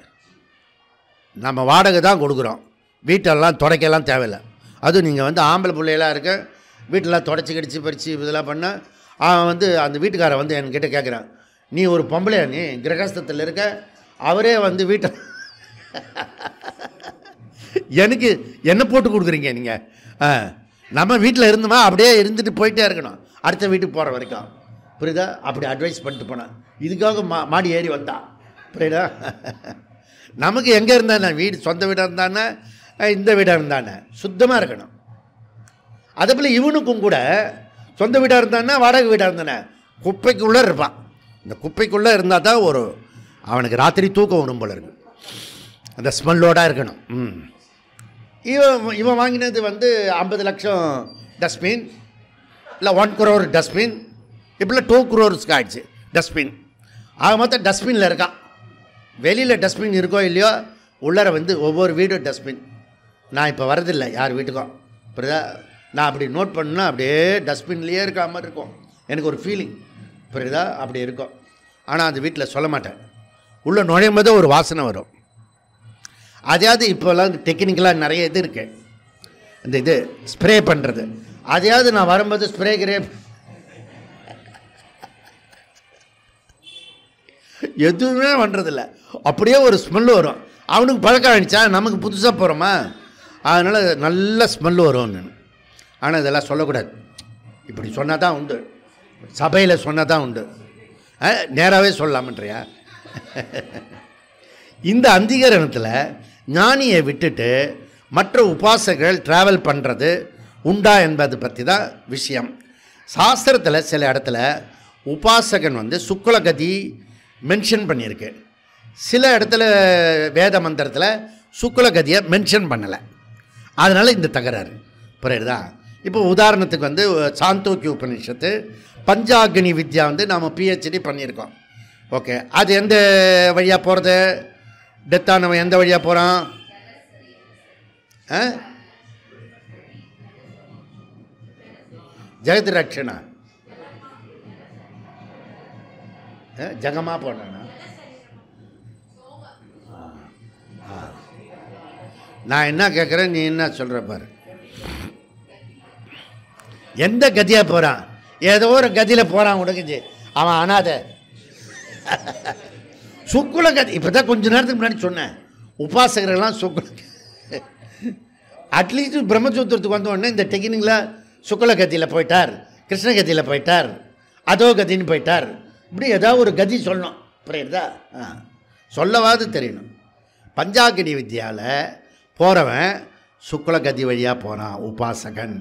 நம்ம வாடகை தான் கொடுக்குறோம், வீட்டெல்லாம் துடைக்கலாம் தேவையில்லை. அதுவும் நீங்கள் ஆம்பளை பிள்ளையெல்லாம் இருக்க வீட்டெல்லாம் தொடச்சி கடிச்சு பறித்து இதெல்லாம் பண்ணால் அவன் அந்த வீட்டுக்காரன் என்கிட்ட கேட்குறான், நீ ஒரு பொம்பளையா, நீ கிரகஸ்தத்தில் இருக்க, அவரே வீட்டை எனக்கு என்ன போட்டு கொடுக்குறீங்க நீங்கள்? நம்ம வீட்டில் இருந்தோமா அப்படியே இருந்துட்டு போயிட்டே இருக்கணும் அடுத்த வீட்டுக்கு போகிற வரைக்கும். புரியுதா? அப்படி அட்வைஸ் பண்ணிட்டு போனேன். இதுக்காக மாடி ஏறி வந்தான். புரியுதா? நமக்கு எங்கே இருந்தானே, வீடு சொந்த வீடாக இருந்தானே, இந்த வீடாக இருந்தானே சுத்தமாக இருக்கணும். அதே போல் இவனுக்கும் கூட சொந்த வீடாக இருந்தானே வாடகை வீடாக இருந்தானே குப்பைக்குள்ளே இருப்பான். இந்த குப்பைக்குள்ளே இருந்தால் தான் அவனுக்கு ராத்திரி தூக்கம் வரும் போல இருக்கு. அந்த ஸ்மெல்லோடாக இருக்கணும். இவன் வாங்கினது 50 லட்சம் டஸ்ட்பின், இல்லை 1 crore டஸ்ட்பின், இப்போல்லாம் 2 crores ஆகிடுச்சு டஸ்ட்பின். ஆக மொத்தம் டஸ்ட்பினில் இருக்கான். வெளியில் டஸ்ட்பின் இருக்கோ இல்லையோ, உள்ளார ஒவ்வொரு வீடும் டஸ்ட்பின். நான் இப்போ வரதில்லை யார் வீட்டுக்கும். புரியுதா? நான் அப்படி நோட் பண்ணால் அப்படியே டஸ்ட்பின்லேயே இருக்க மாதிரி இருக்கும். எனக்கு ஒரு ஃபீலிங். புரியுதா? அப்படி இருக்கும். ஆனால் அந்த வீட்டில் சொல்ல மாட்டேன். உள்ளே நுழையும் போது ஒரு வாசனை வரும். அதையாவது இப்போல்லாம் டெக்னிக்கலாக நிறைய இது இருக்குது, இந்த இது ஸ்ப்ரே பண்ணுறது. அதையாவது நான் வரும்போது ஸ்ப்ரே எதுவுமே பண்ணுறதில்ல. அப்படியே ஒரு ஸ்மெல்லு வரும். அவனுக்கு பழக்கம் ஆகிடுச்சா, நமக்கு புதுசாக போகிறோமா, அதனால் நல்ல ஸ்மெல்லு வரும். ஆனால் இதெல்லாம் சொல்லக்கூடாது. இப்படி சொன்னால் தான் உண்டு, சபையில் சொன்னால் தான் உண்டு. நேராகவே சொல்லலாமன்றியா? இந்த அந்திகரணத்தில் ஞானியை விட்டுட்டு மற்ற உபாசகர்கள் ட்ராவல் பண்ணுறது உண்டா என்பது பற்றி தான் விஷயம். சாஸ்திரத்தில் சில இடத்துல உபாசகன் சுக்லகதி மென்ஷன் பண்ணியிருக்கு. சில இடத்துல வேத மந்திரத்தில் சுக்லகதியை மென்ஷன் பண்ணலை. அதனால் இந்த தகராறு. புரியுதா? இப்போ உதாரணத்துக்கு சாந்தோக்கிய உபநிஷத்து பஞ்சாக்னி வித்யா நாம் PhD பண்ணியிருக்கோம். ஓகே, அது எந்த வழியாக போகிறது? டெத்தானவன் எந்த வழியாக போகிறான்? ஜெகத் ரட்சணா ஜகமாக போனானா? நான் என்ன கேட்குறேன், நீ என்ன சொல்கிற பாரு. எந்த கதியாக போகிறான்? ஏதோ ஒரு கதியில் போகிறான். உடஞ்சி அவன் அனாதை. சுக்குல கதி. இப்போ தான் கொஞ்ச நேரத்துக்கு முன்னாடி சொன்னேன், உபாசகர்கள்லாம் சுக்குல. அட்லீஸ்ட் பிரம்மசூத்திரத்துக்கு வந்த உடனே இந்த டெக்னிக்கில் சுக்குல கதியில் போயிட்டார், கிருஷ்ண கதியில் போயிட்டார், அதோ கதின்னு போயிட்டார், இப்படி ஏதாவது ஒரு கதி சொல்லணும். புரியுதா? சொல்லவாது தெரியணும். பஞ்சாக்னி வித்யாவில் போகிறவன் சுக்குல கதி வழியாக போகிறான், உபாசகன்.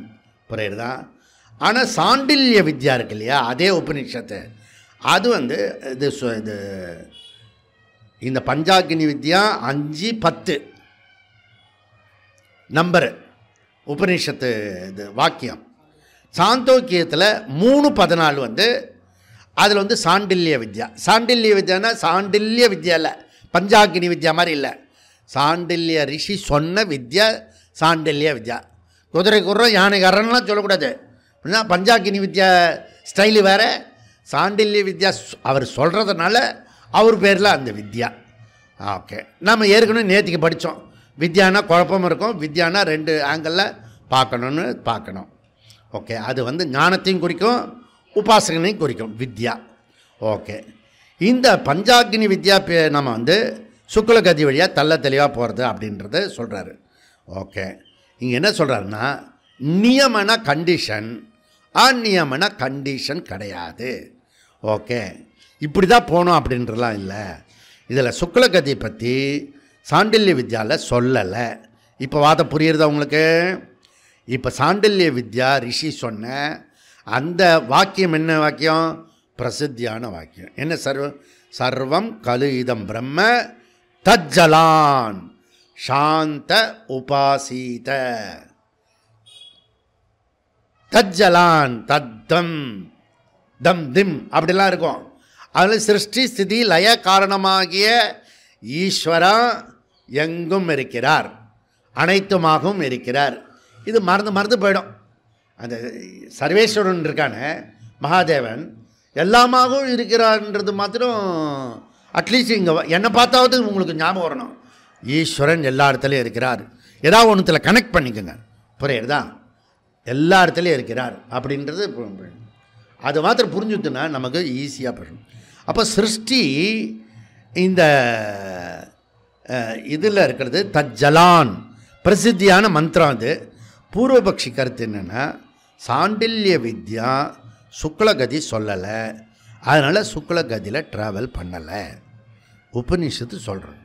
புரியுதா? ஆனால் சாண்டில்ய வித்யா இருக்கு இல்லையா, அதே உபநிஷத்து, அது இது இது இந்த பஞ்சாக்னி வித்யா 5, 10 நம்பரு உபநிஷத்து இது வாக்கியம். சாந்தோக்கியத்தில் 3, 14 அதில் சாண்டில்ய வித்யா. சாண்டில்ய வித்யானா சாண்டில்ய வித்யா இல்லை, பஞ்சாக்னி வித்யா மாதிரி இல்லை. சாண்டில்ய ரிஷி சொன்ன வித்யா சாண்டில்ய வித்யா. குதிரை குர்ரம் யானைக்காரன்லாம் சொல்லக்கூடாது. அப்படின்னா பஞ்சாக்கினி வித்யா ஸ்டைலு வேறு, சாண்டில்ய வித்யா அவர் சொல்கிறதுனால அவர் பேரில் அந்த வித்யா. ஓகே, நம்ம ஏற்கனவே நேற்றுக்கு படித்தோம். வித்யானா குழப்பம் இருக்கும், வித்யானா 2 ஆங்கிளில் பார்க்கணும். ஓகே, அது வந்து ஞானத்தையும் குறிக்கும், உபாசகனையும் குறிக்கும் வித்யா. ஓகே, இந்த பஞ்சாக்கினி வித்யா நம்ம வந்து சுக்லகதி வழியாக தெளிவாக போகிறது அப்படின்றத சொல்கிறாரு. ஓகே, இங்கே என்ன சொல்கிறாருன்னா, நியமன கண்டிஷன், அந்நியமன கண்டிஷன் கிடையாது. ஓகே, இப்படி தான் போகணும் அப்படின்றலாம் இல்லை. இதில் சுக்லகதி பற்றி சாண்டில்ய வித்யாவில் சொல்லலை. இப்போ வாதம் புரியுறதா உங்களுக்கு? இப்போ சாண்டில்ய வித்யா ரிஷி சொன்ன அந்த வாக்கியம் என்ன வாக்கியம்? பிரசித்தியான வாக்கியம். என்ன? சர்வம் கலு இதம் பிரம்ம தஜ்ஜலான் சாந்த உபாசீத. தஜ்ஜலான் தத்தம் தம் திம் அப்படிலாம் இருக்கும். அதில் சிருஷ்டி ஸ்திதி லய காரணமாகிய ஈஸ்வரா எங்கும் இருக்கிறார், அனைத்துமாகவும் இருக்கிறார். இது மறந்து போயிடும். அந்த சர்வேஸ்வரன் இருக்கான மகாதேவன் எல்லாமாகவும் இருக்கிறார்ன்றது மாத்திரம் அட்லீஸ்ட் இங்கே என்னை பார்த்தாவது உங்களுக்கு ஞாபகம் வரணும். ஈஸ்வரன் எல்லா இடத்துலையும் இருக்கிறார். ஏதாவது ஒன்றுத்தில் கனெக்ட் பண்ணிக்கோங்க, புரியுறதா? எல்லா இடத்துலையும் இருக்கிறார் அப்படின்றது அது மாத்திரம் புரிஞ்சுட்டுனா நமக்கு ஈஸியாக போயிடும். அப்போ சிருஷ்டி இந்த இதில் இருக்கிறது தஜ்ஜலான் பிரசித்தியான மந்திரம். அது பூர்வபக்ஷி கருத்து என்னென்னா, சாண்டில்ய வித்யா சுக்லகதி சொல்லலை, அதனால் சுக்லகதியில் ட்ராவல் பண்ணலை. உபநிஷத்து சொல்கிறோம்,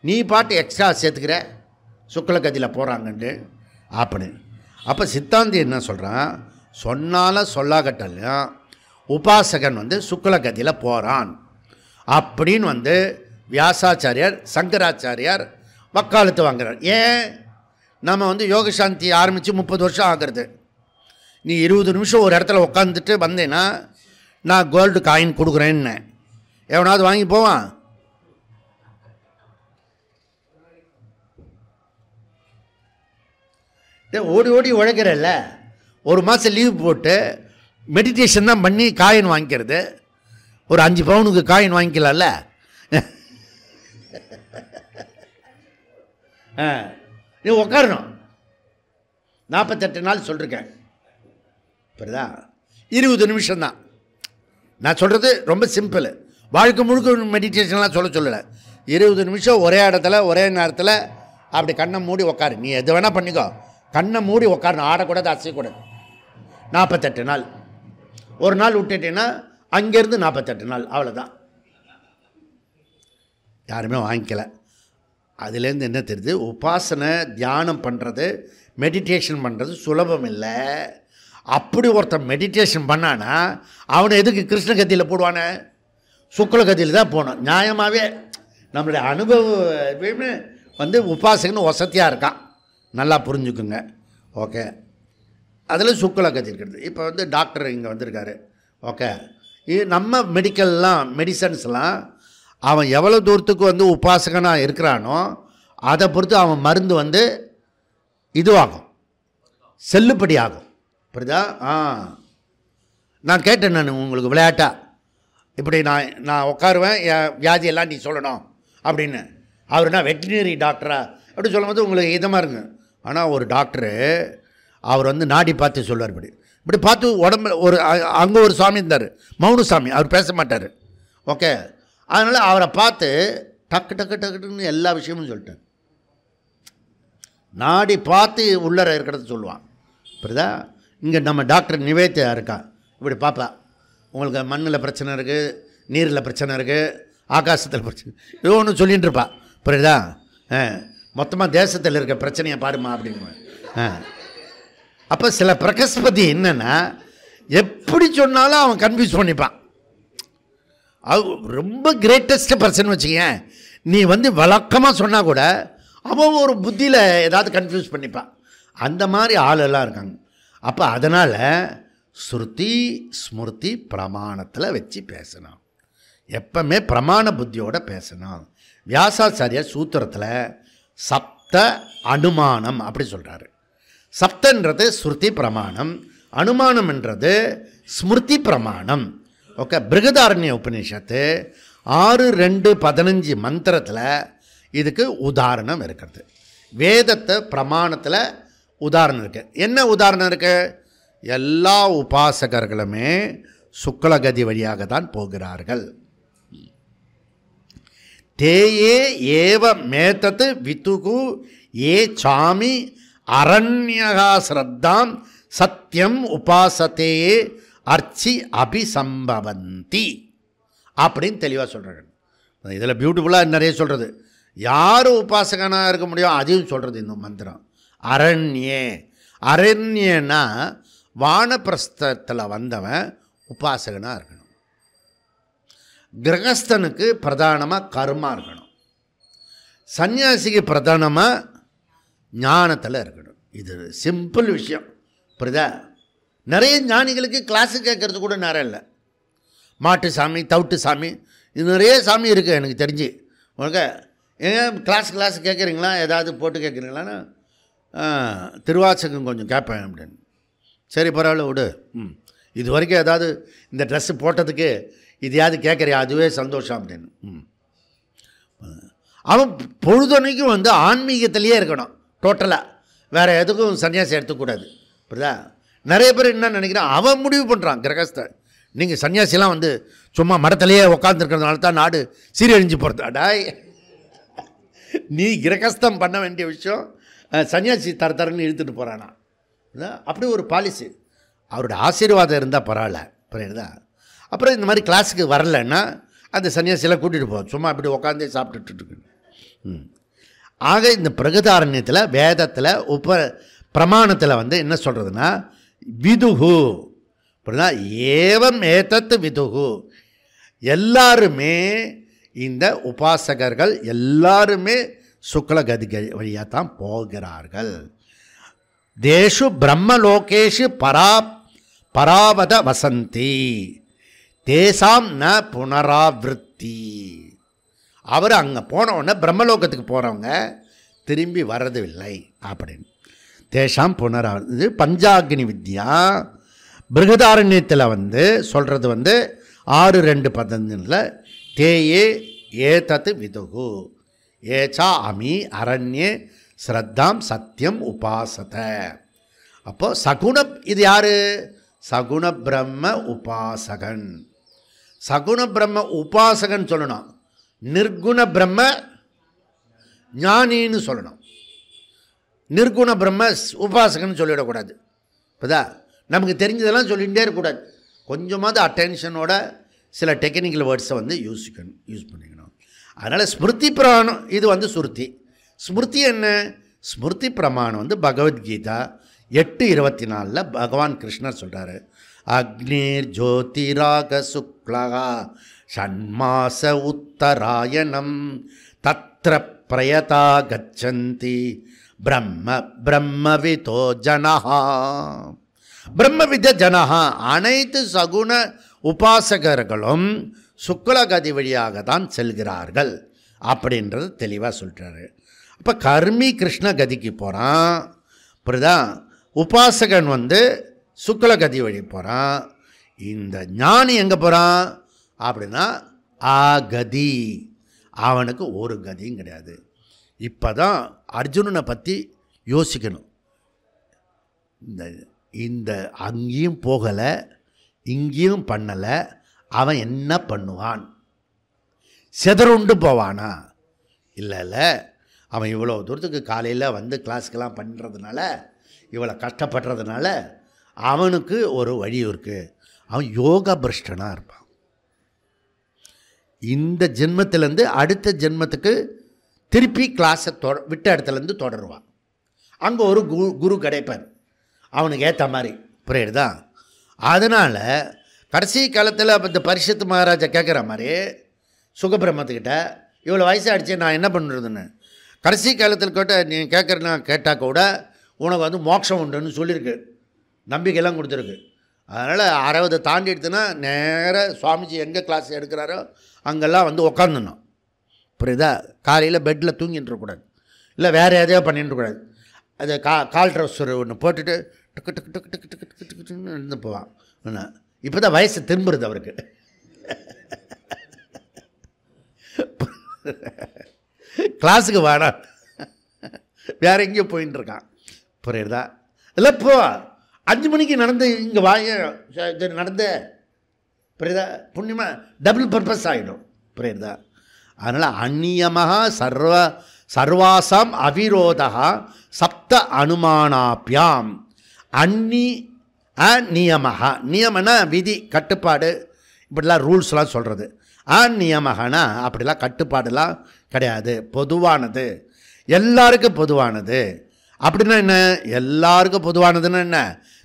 நீ பாட்டு எக்ஸ்ட்ரா சேர்த்துக்கிற சுக்லகதியில் போகிறாங்கன்ட்டு அப்படின்னு. அப்போ சித்தாந்தி என்ன சொல்கிறான், சொன்னாலும் சொல்லாகட்டலையும் உபாசகன் வந்து சுக்லகதியில் போகிறான் அப்படின்னு வந்து வியாசாச்சாரியார் சங்கராச்சாரியார் வக்காலத்து வாங்குறார். ஏன்? நம்ம வந்து யோகசாந்தி ஆரம்பித்து 30 வருஷம் ஆகிறது. நீ 20 நிமிஷம் ஒரு இடத்துல உட்காந்துட்டு வந்தேன்னா நான் கோல்டு காயின் கொடுக்குறேன்னு எவனாவது வாங்கி போவான்? ஓடி ஓடி உழைக்கிறல்ல, ஒரு மாதம் லீவ் போட்டு மெடிடேஷன் தான் பண்ணி காயின் வாங்கிக்கிறது. ஒரு 5 பவுனுக்கு காயின் வாங்கிக்கலாம்ல. நீ உட்காரணும். 48 நாள் சொல்லிருக்கேன், புரியுதா? 20 நிமிஷம்தான். நான் சொல்கிறது ரொம்ப சிம்பிள். வாழ்க்கை முழுக்க மெடிடேஷன்லாம் சொல்லலை. 20 நிமிஷம் ஒரே இடத்துல ஒரே நேரத்தில் அப்படி கண்ணை மூடி உட்காரு. நீ எது வேணால் பண்ணிக்கோ, கண்ணை மூடி உட்காரணும், ஆடக்கூடாது, அசையக்கூடாது. 48 நாள். ஒரு நாள் விட்டுட்டேன்னா அங்கேருந்து 48 நாள், அவ்வளோதான். யாருமே வாங்கிக்கலை. அதுலேருந்து என்ன தெரியுது? உபாசனை தியானம் பண்ணுறது, மெடிடேஷன் பண்ணுறது சுலபம் இல்லை. அப்படி ஒருத்தன் மெடிடேஷன் பண்ணானா அவனை எதுக்கு கிருஷ்ணகதியில் போடுவானே? சுக்லகதியில் தான் போகணும். நியாயமாகவே நம்மளுடைய அனுபவமே வந்து உபாசகன்னு வசதியாக இருக்கான், நல்லா புரிஞ்சுக்குங்க. ஓகே, அதில் சுக்லகதி இருக்கிறது. இப்போ வந்து டாக்டர் இங்கே வந்திருக்காரு. ஓகே, நம்ம மெடிசன்ஸ்லாம் அவன் எவ்வளோ தூரத்துக்கு வந்து உபாசகனாக இருக்கிறானோ அதை பொறுத்து அவன் மருந்து வந்து இதுவாகும், செல்லுபடி ஆகும். புரியுதா? நான் கேட்டேன், நான் உங்களுக்கு விளையாட்டா இப்படி நான் உட்காருவேன், என் வியாதியெல்லாம் நீ சொல்லணும் அப்படின்னு. அவர்னா வெட்டினரி டாக்டரா அப்படி சொல்லும்போது உங்களுக்கு இதமாக இருங்க. ஆனால் ஒரு டாக்டரு அவர் வந்து நாடி பார்த்து சொல்லுவார். இப்படி பார்த்து உடம்புல ஒரு அங்கே ஒரு சாமி இருந்தார், மௌன சாமி, அவர் பேச மாட்டார். ஓகே, அதனால் அவரை பார்த்து டக்குன்னு எல்லா விஷயமும் சொல்லிட்டார். நாடி பார்த்து உள்ளர இருக்கிறத சொல்லுவான். புரியுதா? இங்கே நம்ம டாக்டர் நிவேத்தியா இருக்கா, இப்படி பாப்பா, உங்களுக்கு மண்ணில் பிரச்சனை இருக்குது, நீரில் பிரச்சனை இருக்குது, ஆகாசத்தில் பிரச்சனை, ஏதோ ஒன்று சொல்லிகிட்டு இருப்பா. புரியுதா? மொத்தமாக தேசத்தில் இருக்க பிரச்சனையை பாருமா அப்படின்னு. அப்போ சில பிரகஸ்பதி என்னென்னா எப்படி சொன்னாலும் அவன் கன்ஃபியூஸ் பண்ணிப்பான். அது ரொம்ப கிரேட்டஸ்ட் பர்சன் வச்சுக்கேன். நீ வந்து வழக்கமாக சொன்னால் கூட அவன் ஒரு புத்தியில் ஏதாவது கன்ஃபியூஸ் பண்ணிப்பான். அந்த மாதிரி ஆளெல்லாம் இருக்காங்க. அப்போ அதனால் ஸ்ருதி ஸ்மிருதி பிரமாணத்தில் வச்சு பேசணும், எப்பவுமே பிரமாண புத்தியோடு பேசணும். வியாசாச்சாரியார் சூத்திரத்தில் சப்த அனுமானம் அப்படி சொல்கிறாரு. சப்தன்றது ஸ்ருதி பிரமாணம், அனுமானம் என்றது ஸ்மிருதி பிரமாணம். ஓகே, பிருகதாரண்ய உபநிஷத்து 6:2-15 மந்திரத்தில் இதுக்கு உதாரணம் இருக்கிறது. வேதத்தை பிரமாணத்தில் உதாரணம் இருக்குது. என்ன உதாரணம் இருக்குது? எல்லா உபாசகர்களுமே சுக்லகதி வழியாக தான் போகிறார்கள். தேயே ஏவ மேதத் விதுகு ஏ சாமி அரண்யகா ஸ்ரத்தாம் சத்தியம் உபாசத்தையே அர்ச்சி அபிசம்பவந்தி அப்படின்னு தெளிவாக சொல்கிறாங்க. இதில் பியூட்டிஃபுல்லாக நிறைய சொல்கிறது. யார் உபாசகனாக இருக்க முடியும் அதையும் சொல்கிறது இந்த மந்திரம். அரண்யனா வானப்பிரஸ்தத்தில் வந்தவன் உபாசகனாக இருக்கணும். கிரகஸ்தனுக்கு பிரதானமாக கர்மா இருக்கணும். சன்னியாசிக்கு பிரதானமாக ஞானத்தில் இருக்கணும். இது சிம்பிள் விஷயம், புரியுதா? நிறைய ஞானிகளுக்கு கிளாஸு கேட்குறது கூட நேரம் இல்லை. மாட்டு சாமி, தவிட்டு சாமி, இது நிறைய சாமி இருக்குது எனக்கு தெரிஞ்சு. உங்களுக்கு ஏன் கிளாஸ் கேட்குறீங்களா, ஏதாவது போட்டு கேட்குறீங்களான்னு திருவாசகம் கொஞ்சம் கேட்பேன் அப்படின்னு. சரி பரவாயில்ல விடு. இது வரைக்கும் ஏதாவது இந்த ட்ரெஸ்ஸு போட்டதுக்கு இதையாவது கேட்குறியா, அதுவே சந்தோஷம் அப்படின்னு. அவன் பொழுதுனைக்கும் ஆன்மீகத்திலேயே இருக்கணும் டோட்டலாக, வேறு எதுக்கும் சன்னியாசி எடுத்துக்கூடாது, புரியுதா? நிறைய பேர் என்ன நினைக்கிறான், அவன் முடிவு பண்ணுறான் கிரகஸ்தன். நீங்கள் சன்னியாசிலாம் சும்மா மடத்திலேயே உட்காந்துருக்கிறதுனால தான் நாடு சீரழிஞ்சு போகிறதாடா. நீ கிரகஸ்தம் பண்ண வேண்டிய விஷயம் சன்னியாசி தரன்னு இழுத்துட்டு போகிறானா. அப்படி ஒரு பாலிசி. அவரோட ஆசீர்வாதம் இருந்தால் பரவாயில்ல, புரியுதா? அப்புறம் இந்த மாதிரி கிளாஸுக்கு வரலைன்னா அந்த சன்னியாசியெல்லாம் கூட்டிகிட்டு போவோம், சும்மா அப்படி உட்காந்தே சாப்பிட்டுட்டு. ஆக இந்த பிரகதாரண்யத்தில் வேதத்தில் பிரமாணத்தில் என்ன சொல்கிறதுனா விதுகு, புரியுதா? ஏவம் ஏதத் விதுகு. எல்லாருமே இந்த உபாசகர்கள் எல்லாருமே சுக்லகதிகள் வழியாக தான் போகிறார்கள். தேஷு பிரம்மலோகேஷு பராவத வசந்தி தேசாம் ந புனராவிருத்தி. அவர் அங்கே போன உடனே பிரம்மலோகத்துக்கு போகிறவங்க திரும்பி வர்றதில்லை அப்படின்னு. தேசாம் புனராவிருத்தி. பஞ்சாக்னி வித்யா பிருகதாரண்யத்தில் சொல்கிறது 6:2-15 தேயே ஏதத் விதுகு ஏச்சா அமி அரண்யே ஸ்ரத்தாம் சத்தியம் உபாசத. அப்போது சகுண, இது யார்? சகுண பிரம்ம உபாசகன். சகுண பிரம்ம உபாசகன் சொல்லணும், நிர்குண பிரம்ம ஞானின்னு சொல்லணும். நிர்குண பிரம்ம உபாசகன் சொல்லிவிடக்கூடாது. இப்போதா நமக்கு தெரிஞ்சதெல்லாம் சொல்லிகிட்டே இருக்கக்கூடாது. கொஞ்சமாவது அட்டென்ஷனோட சில டெக்னிக்கல் வேர்ட்ஸை யூஸ் பண்ணிக்கணும். அதனால் ஸ்மிருதி பிரமாணம் இது சுருதி. ஸ்மிருதி என்ன? ஸ்மிருதி பிரமாணம் பகவத்கீதா 8:24 பகவான் கிருஷ்ணர் சொல்கிறாரு, அக்னிர் ஜோதிராக சுக்லகா ஷண்மாச உத்தராயணம் தத்ர பிரயதா கச்சந்தி பிரம்மவிதோ ஜனஹா. பிரம்மவித ஜனஹா, அனைத்து சகுண உபாசகர்களும் சுக்லகதி வழியாக தான் செல்கிறார்கள் அப்படின்றது தெளிவாக சொல்கிறாரு. அப்போ கர்மி கிருஷ்ண கதிக்கு போகிறான், புரியுதா? உபாசகன் சுக்லகதி வழி போகிறான். இந்த ஞானி எங்கே போகிறான் அப்படின்னா ஆகதி, அவனுக்கு ஒரு கதியும் கிடையாது. இப்போ தான் அர்ஜுனனை பற்றி யோசிக்கணும். இந்த அங்கேயும் போகலை இங்கேயும் பண்ணலை, அவன் என்ன பண்ணுவான்? செதறுண்டு போவானா? இல்லை, அவன் இவ்வளோ தூரத்துக்கு காலையில் கிளாஸுக்கெல்லாம் பண்ணுறதுனால, இவ்வளோ கஷ்டப்படுறதுனால அவனுக்கு ஒரு வழி இருக்குது. அவன் யோக பிரஷ்டனாக இருப்பான். இந்த ஜென்மத்திலேருந்து அடுத்த ஜென்மத்துக்கு திருப்பி கிளாஸை விட்ட இடத்துலேருந்து தொடருவான். அங்கே ஒரு குரு கிடைப்பார் அவனுக்கு ஏற்ற மாதிரி, புரியுதா? அதனால் கடைசி காலத்தில் இந்த பரிஷத்து மகாராஜா கேட்குற மாதிரி சுகபிரம்மத்துக்கிட்ட, இவ்வளோ வயசாகிடுச்சு நான் என்ன பண்ணுறதுன்னு. கடைசி காலத்தில் நீ கேட்குறனா கேட்டால் கூட உனக்கு மோட்சம் உண்டுன்னு சொல்லியிருக்கு, நம்பிக்கையெல்லாம் கொடுத்துருக்கு. அதனால் 60 தாண்டி எடுத்துனா நேராக சுவாமிஜி எங்கே கிளாஸ் எடுக்கிறாரோ அங்கெல்லாம் உக்காந்துடணும், புரியுதா? காலையில் பெட்டில் தூங்கிட்டு இருக்கக்கூடாது. இல்லை வேறு எதையோ பண்ணிட்டு கூடாது. அது கால் ட்ரௌசர் ஒன்று போட்டுட்டு டக்கு டக்கு டக்கு டக்கு டக்கு டக்கு டக்குன்னு இருந்து போவான். இப்போ தான் வயசு திரும்புறது அவருக்கு. கிளாஸுக்கு வாடா, வேற எங்கேயோ போயின்னு இருக்கான். புரியுறதா? இல்லை இப்போ 5 மணிக்கு நடந்து இங்கே வாய நடந்து, புரியுதா? புண்ணியமாக டபுள் பர்பஸ் ஆகிடும். புரியுறதா? அதனால் அந்நியமாக சர்வாசாம் அவிரோதா சப்த அனுமானாபியாம். அந்நியமாக, நியமனா விதி கட்டுப்பாடு, இப்படிலாம் ரூல்ஸ்லாம் சொல்கிறது. அந்நியமகனா அப்படிலாம் கட்டுப்பாடுலாம் கிடையாது, பொதுவானது, எல்லாருக்கும் பொதுவானது. அப்படின்னா என்ன? எல்லாருக்கும் பொதுவானதுன்னா என்ன?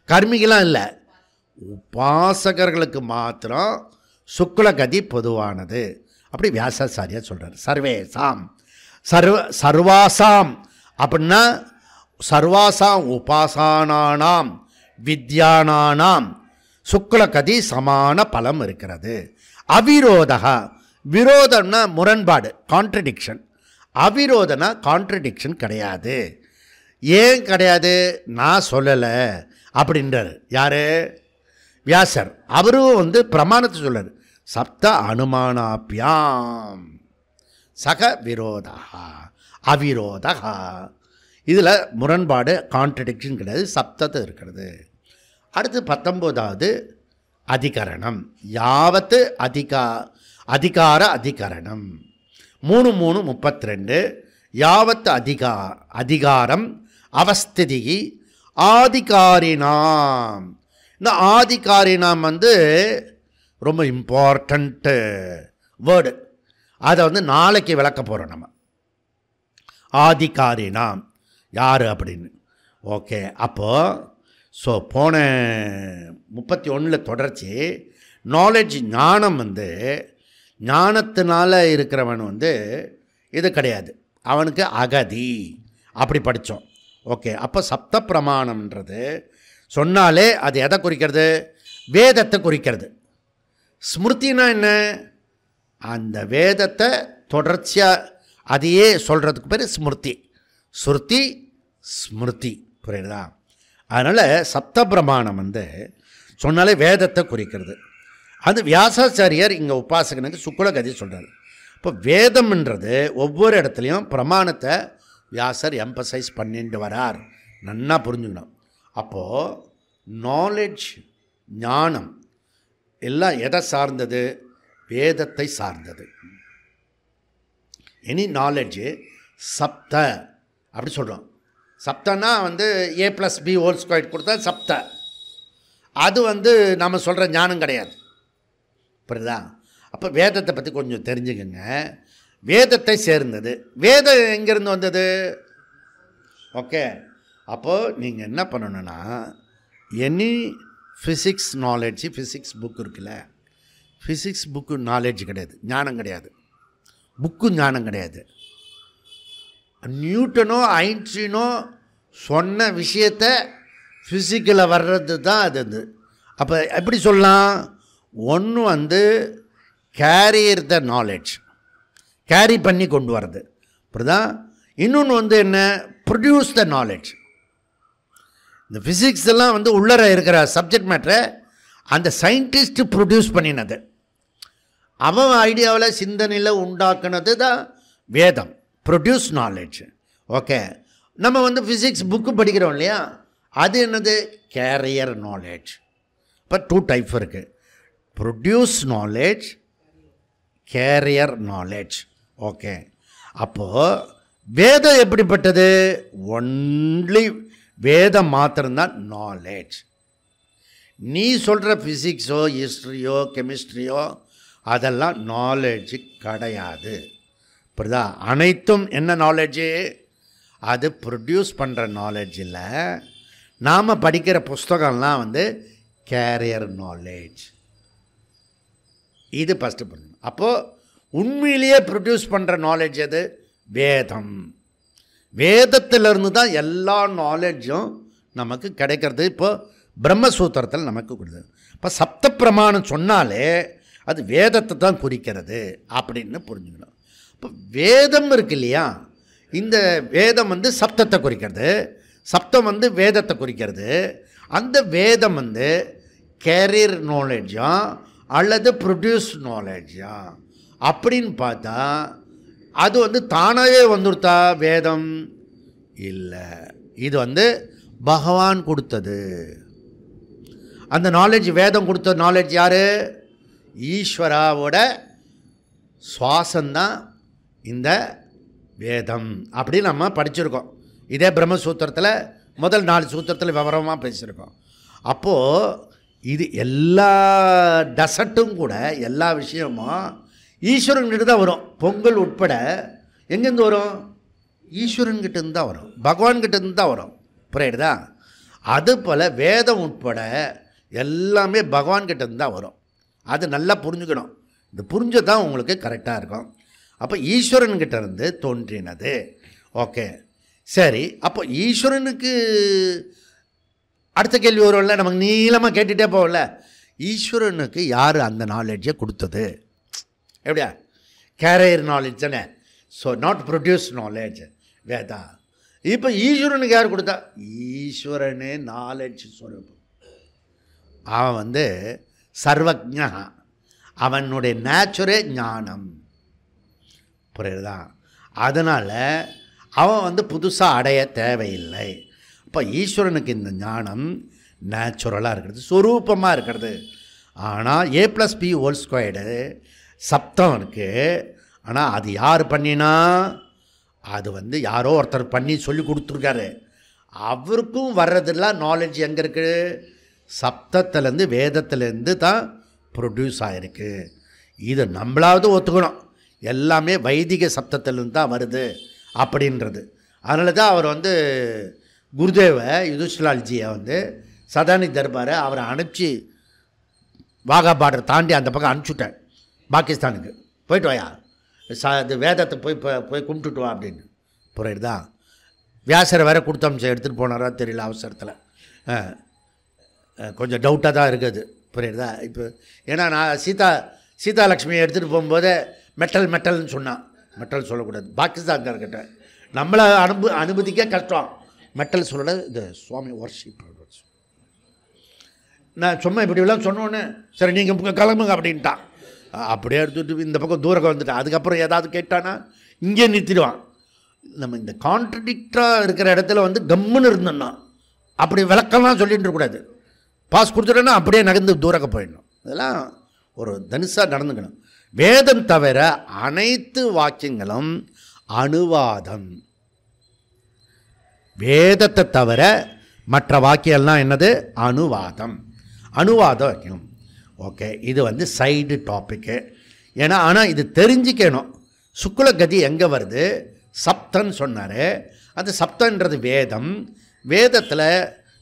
கர்மிகளாம் இல்லை, உபாசகர்களுக்கு மாத்திரம் சுக்லகதி பொதுவானது. அப்படி வியாசாச்சாரியா சொல்கிறார். சர்வேசாம் சர்வாசாம் அப்படின்னா சர்வாசாம் உபாசானானாம் வித்யானானாம் சுக்லகதி சமான பலம் இருக்கிறது. அவிரோதா, விரோதம்னா முரண்பாடு, கான்ட்ரடிக்ஷன். அவிரோதனா கான்ட்ரடிக்ஷன் கிடையாது. ஏன் கிடையாது? நான் சொல்லலை அப்படின்றார். யார்? வியாசர். அவரும் பிரமாணத்தை சொல்றார். சப்த அனுமானாபியாம் சக விரோதா அவிரோதா. இதில் முரண்பாடு, கான்ட்ரடிக்ஷன் கிடையாது, சப்தத்தை இருக்கிறது. அடுத்து 19வது அதிகரணம். யாவத்து அதிகார அதிகரணம் 3:32. யாவத்து அதிகாரம் அவஸ்திதி ஆதிகாரினாம். இந்த ஆதிகாரினாம் ரொம்ப இம்பார்ட்டண்ட்டு வேர்டு. அதை நாளைக்கு விளக்க போகிறோம் நம்ம. ஆதிகாரினாம் யார் அப்படின்னு. ஓகே, அப்போது போன 31 தொடர்ச்சி நாலேஜ், ஞானம் ஞானத்தினால இருக்கிறவன் இது கிடையாது, அவனுக்கு அகதி. அப்படி படித்தோம். ஓகே, அப்போ சப்த பிரமாணம்ன்றது சொன்னாலே அது எதை குறிக்கிறது? வேதத்தை குறிக்கிறது. ஸ்மிருதினா என்ன? அந்த வேதத்தை தொடர்ச்சியாக அதையே சொல்கிறதுக்கு பேர் ஸ்மிருதி. ஸ்ருதி ஸ்மிருதி. புரியுதா? அதனால் சப்த பிரமாணம் சொன்னாலே வேதத்தை குறிக்கிறது. அது வியாசாச்சாரியார் இங்கே உபாசகனுக்கு சுக்குலகதி சொல்கிறார். இப்போ வேதம்ன்றது ஒவ்வொரு இடத்துலையும் பிரமாணத்தை வியாசர் எம்பசைஸ் பண்ணிட்டு வரார். நன்னா புரிஞ்சுக்கணும். அப்போது நாலேஜ், ஞானம் எல்லாம் எதை சார்ந்தது? வேதத்தை சார்ந்தது. எனி நாலேஜ் சப்த அப்படி சொல்கிறோம். சப்தனா A+B² கொடுத்தா சப்த. அது நம்ம சொல்கிற ஞானம் கிடையாது. புரியுதா? அப்போ வேதத்தை பற்றி கொஞ்சம் தெரிஞ்சுக்கங்க. வேதத்தை சேர்ந்தது. வேதம் எங்கேருந்து வந்தது? ஓகே, அப்போது நீங்கள் என்ன பண்ணணுன்னா, any physics knowledge, physics book இருக்குல்ல, ஃபிசிக்ஸ் புக்கு நாலேஜ் கிடையாது, ஞானம் கிடையாது. புக்கு ஞானம் கிடையாது. நியூட்டனோ ஐன்ஸ்டீனோ சொன்ன விஷயத்தை ஃபிசிக்கில் வர்றது தான் அது. அப்போ எப்படி சொல்லலாம்? ஒன்று கேரியர் த நாலேஜ், கேரி பண்ணி கொண்டு வர்றது. அப்படிதான். இன்னொன்று என்ன? Produce the knowledge. இந்த ஃபிசிக்ஸ் எல்லாம் உள்ளர இருக்கிற சப்ஜெக்ட் மேட்டரை அந்த சயின்டிஸ்ட் ப்ரொடியூஸ் பண்ணினது, அவன் ஐடியாவில் சிந்தனையில் உண்டாக்குனது தான் வேதம். Produce knowledge. ஓகே, நம்ம ஃபிசிக்ஸ் புக்கு படிக்கிறோம் இல்லையா, அது என்னது? Carrier knowledge. இப்போ 2 டைப் இருக்குது. Produce knowledge, carrier knowledge. Okay, அப்போது வேதம் எப்படிப்பட்டது? ஒன்லி வேதம் மாத்திரம்தான் நாலேஜ். நீ சொல்கிற ஃபிசிக்ஸோ ஹிஸ்ட்ரியோ கெமிஸ்ட்ரியோ அதெல்லாம் நாலேஜ் கிடையாது. புரியுதா? அனைத்தும் என்ன நாலேஜு? அது ப்ரொடியூஸ் பண்ணுற நாலேஜ் இல்லை. நாம் படிக்கிற புஸ்தகம்லாம் கேரியர் நாலேஜ். இது ஃபஸ்ட்டு பண்ணணும். அப்போது உண்மையிலேயே ப்ரொடியூஸ் பண்ணுற நாலேஜ் எது? வேதம். வேதத்திலிருந்து தான் எல்லா நாலேஜும் நமக்கு கிடைக்கிறது. இப்போது பிரம்மசூத்திரத்தில் நமக்கு கொடுக்குது. இப்போ சப்த பிரமாணம் சொன்னாலே அது வேதத்தை தான் குறிக்கிறது அப்படின்னு புரிஞ்சுக்கணும். இப்போ வேதம் இருக்கு இல்லையா, இந்த வேதம் வந்து சப்தத்தை குறிக்கிறது, சப்தம் வந்து வேதத்தை குறிக்கிறது. அந்த வேதம் வந்து கேரியர் நாலேஜா அல்லது ப்ரொடியூஸ் நாலேஜா அப்படின்னு பார்த்தா அது வந்து தானாகவே வந்துடுத்தா வேதம் இல்லை. இது வந்து பகவான் கொடுத்தது. அந்த நாலேஜ், வேதம் கொடுத்த நாலேஜ் யார்? ஈஸ்வராவோட சுவாசந்தான் இந்த வேதம் அப்படின்னு நம்ம படிச்சிருக்கோம். இதே பிரம்மசூத்திரத்தில் முதல் 4 சூத்திரத்தில் விவரமாக பேசியிருக்கோம். அப்போது இது எல்லா டசட்டும் கூட, எல்லா விஷயமும் ஈஸ்வரன்கிட்ட தான் வரும். பொங்கல் உட்பட எங்கேருந்து வரும்? ஈஸ்வரன்கிட்டேருந்து தான் வரும், பகவான்கிட்டேருந்து தான் வரும். புரியுதா? அதுபோல் வேதம் உட்பட எல்லாமே பகவான்கிட்டேருந்து தான் வரும். அது நல்லா புரிஞ்சுக்கணும். இது புரிஞ்சதான் உங்களுக்கு கரெக்டாக இருக்கும். அப்போ ஈஸ்வரன்கிட்ட இருந்து தோன்றினது. ஓகே, சரி. அப்போ ஈஸ்வரனுக்கு அடுத்த கேள்வி வரும்ல, நமக்கு நீளமாக கேட்டுகிட்டே போகல. ஈஸ்வரனுக்கு யார் அந்த நாலேஜை கொடுத்தது? எப்படியா? கேரியர் நாலேஜ் தானே. So not produce knowledge, Veda. இப்போ ஈஸ்வரனுக்கு யார் கொடுத்தா? ஈஸ்வரனே நாலேஜ் ஸ்வரூபம். அவன் வந்து சர்வஜ்ஞா, அவனுடைய நேச்சுரே ஞானம். புரியுதா? அதனால் அவன் வந்து புதுசாக அடைய தேவையில்லை. இப்போ ஈஸ்வரனுக்கு இந்த ஞானம் நேச்சுரலாக இருக்கிறது, ஸ்வரூபமாக இருக்கிறது. ஆனால் A+B² சப்தம் இருக்குது. ஆனால் அது யார் பண்ணினா? அது வந்து யாரோ ஒருத்தர் பண்ணி சொல்லி கொடுத்துருக்காரு. அவருக்கும் வர்றதெல்லாம் நாலேஜ் எங்கே இருக்குது? சப்தத்துலேருந்து, வேதத்துலேருந்து தான் ப்ரொடியூஸ் ஆகிருக்கு. இது நம்மளாவது ஒத்துக்கணும். எல்லாமே வைதிக சப்தத்திலேருந்து தான் வருது அப்படின்றது. அதனால தான் அவர் வந்து குருதேவ யுதிஷ்டிரால்ஜியை வந்து சதானி தர்பாரை அவரை அனுப்பிச்சி வாகா பார்டர் தாண்டி அந்த பக்கம் அனுப்பிச்சுட்டேன், பாகிஸ்தானுக்கு. போயிட்டு வாயா, இது வேதத்தை போய் கும்பிட்டுட்டு வா அப்படின்னு. புரியுதா? வியாசரை வேற கொடுத்தம்சம் எடுத்துகிட்டு போனாரா தெரியல அவசரத்தில். கொஞ்சம் டவுட்டாக தான் இருக்குது. புரியுதா? இப்போ ஏன்னா நான் சீதாலக்ஷ்மியை எடுத்துகிட்டு போகும்போதே மெட்டல்னு சொன்னான். மெட்டல் சொல்லக்கூடாது, பாகிஸ்தான்கார்கிட்ட நம்மளை அனுமதிக்க கஷ்டம். மெட்டல் சொல்லலை, இது சுவாமி வர்ஷிப். நான் சும்மா இப்படிலாம் சொன்னோன்னே சரி நீங்கள் கிளம்புங்க அப்படின்ட்டான். அப்படியே எடுத்துகிட்டு இந்த பக்கம் தூரம் வந்துட்டான். அதுக்கப்புறம் ஏதாவது கேட்டானா இங்கே நிறுத்திடுவான். நம்ம இந்த கான்ட்ரடிக்டாக இருக்கிற இடத்துல வந்து கம்முன்னு இருந்தோம்னா அப்படி விளக்கம்லாம் சொல்லிட்டு இருக்கக்கூடாது. பாஸ் கொடுத்துட்டோன்னா அப்படியே நகர்ந்து தூரக்க போயிடணும். இதெல்லாம் ஒரு தனுசாக நடந்துக்கணும். வேதம் தவிர அனைத்து வாக்கியங்களும் அனுவாதம். வேதத்தை தவிர மற்ற வாக்கியம்லாம் என்னது? அனுவாதம். அனுவாதம் வைக்கணும். ஓகே, இது வந்து சைடு டாப்பிக்கு. ஏன்னா ஆனால் இது தெரிஞ்சிக்கணும். சுக்குலகதி எங்கே வருது? சப்தன்னு சொன்னார். அந்த சப்தன்றது வேதம். வேதத்தில்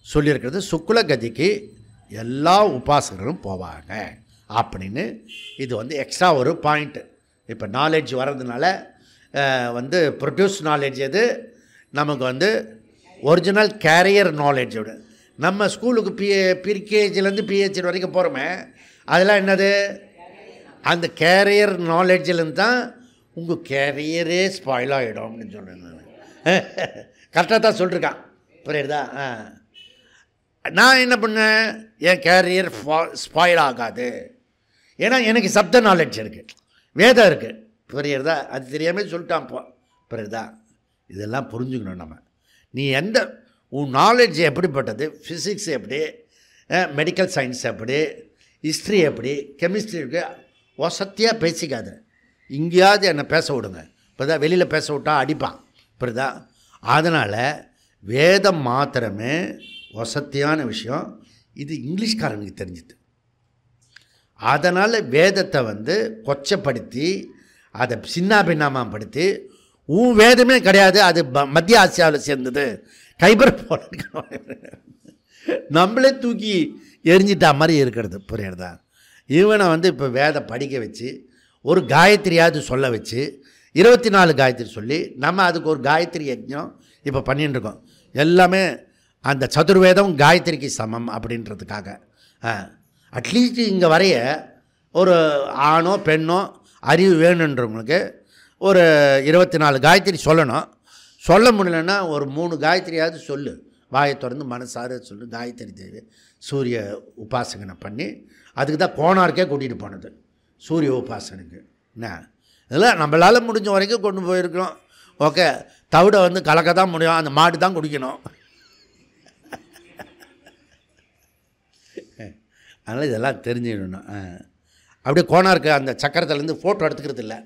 சொல்லியிருக்கிறது சுக்குலகதிக்கு எல்லா உபாசகர்களும் போவாங்க அப்படின்னு. இது வந்து எக்ஸ்ட்ரா ஒரு பாயிண்ட்டு. இப்போ நாலேஜ் வர்றதுனால வந்து ப்ரொடியூஸ் நாலேஜ் எது? நமக்கு வந்து ஒரிஜினல் கேரியர் நாலேஜோட நம்ம ஸ்கூலுக்கு ப்ரீகேஜிலேருந்து பிஹெச்டி வரைக்கும் போகிறோமே, அதெல்லாம் என்னது? அந்த கேரியர் நாலேஜிலேருந்து தான் உங்கள் கேரியரே ஸ்பாயில் ஆகிடும் அப்படின்னு சொல்கிறேன் நான். கரெக்டாக தான் சொல்லிருக்கான். புரியுதா? நான் என்ன பண்ணேன்? என் கேரியர் ஸ்பாயில் ஆகாது. ஏன்னா எனக்கு சப்த நாலேஜ் இருக்குது, வேதம் இருக்குது. புரியுறதா? அது தெரியாமல் சொல்லிட்டான். புரியுதா? இதெல்லாம் புரிஞ்சுக்கணும் நம்ம. நீ உன் நாலேஜ் எப்படிப்பட்டது? ஃபிசிக்ஸ் எப்படி, மெடிக்கல் சயின்ஸ் எப்படி, ஹிஸ்ட்ரி எப்படி, கெமிஸ்ட்ரி எப்படி, வசத்தியாக பேசிக்காது. இங்கேயாவது என்னை பேச விடுங்க. இப்போ தான் வெளியில் பேச விட்டா அடிப்பான். புரியுதா? அதனால் வேதம் மாத்திரமே வசத்தியான விஷயம். இது இங்கிலீஷ்காரனுக்கு தெரிஞ்சுது. அதனால் வேதத்தை வந்து கொச்சப்படுத்தி அதை சின்னாபின்னமாக படுத்தி உன் வேதமே கிடையாது, அது மத்திய ஆசியாவில் சேர்ந்தது, கைபர் போல நம்மளே தூக்கி எரிஞ்சிட்டா மாதிரி இருக்கிறது. புரியுறதா? இவனை வந்து இப்போ வேதம் படிக்க வச்சு ஒரு காயத்ரியாவது சொல்ல வச்சு 24 காயத்ரி சொல்லி நம்ம அதுக்கு ஒரு காயத்ரி யஜ்ஞம் இப்போ பண்ணிட்டு இருக்கோம். எல்லாமே அந்த சதுர்வேதம் காயத்ரிக்கு சமம் அப்படின்றதுக்காக. அட்லீஸ்ட் இங்கே வரைய ஒரு ஆணோ பெண்ணோ அறிவு வேணுன்றவங்களுக்கு ஒரு 24 காயத்ரி சொல்லணும். சொல்ல முடியலன்னா ஒரு 3 காயத்ரியாவது சொல்லு, வாயை திறந்து மனசார சொல்லு. காயத்ரி தேவி சூரிய உபாசகனை பண்ணி, அதுக்கு தான் கோனார்க்கே கூட்டிகிட்டு போனது, சூரிய உபாசனைக்கு. என்ன இதெல்லாம் நம்மளால் முடிஞ்ச வரைக்கும் கொண்டு போயிருக்கிறோம். ஓகே, தவிடை வந்து கலக்க தான் முடியும், அந்த மாடு தான் குடிக்கணும். அதனால் இதெல்லாம் தெரிஞ்சுக்கணும். அப்படியே கோனார்க்கு அந்த சக்கரத்துலேருந்து ஃபோட்டோ எடுத்துக்கிறது இல்லை.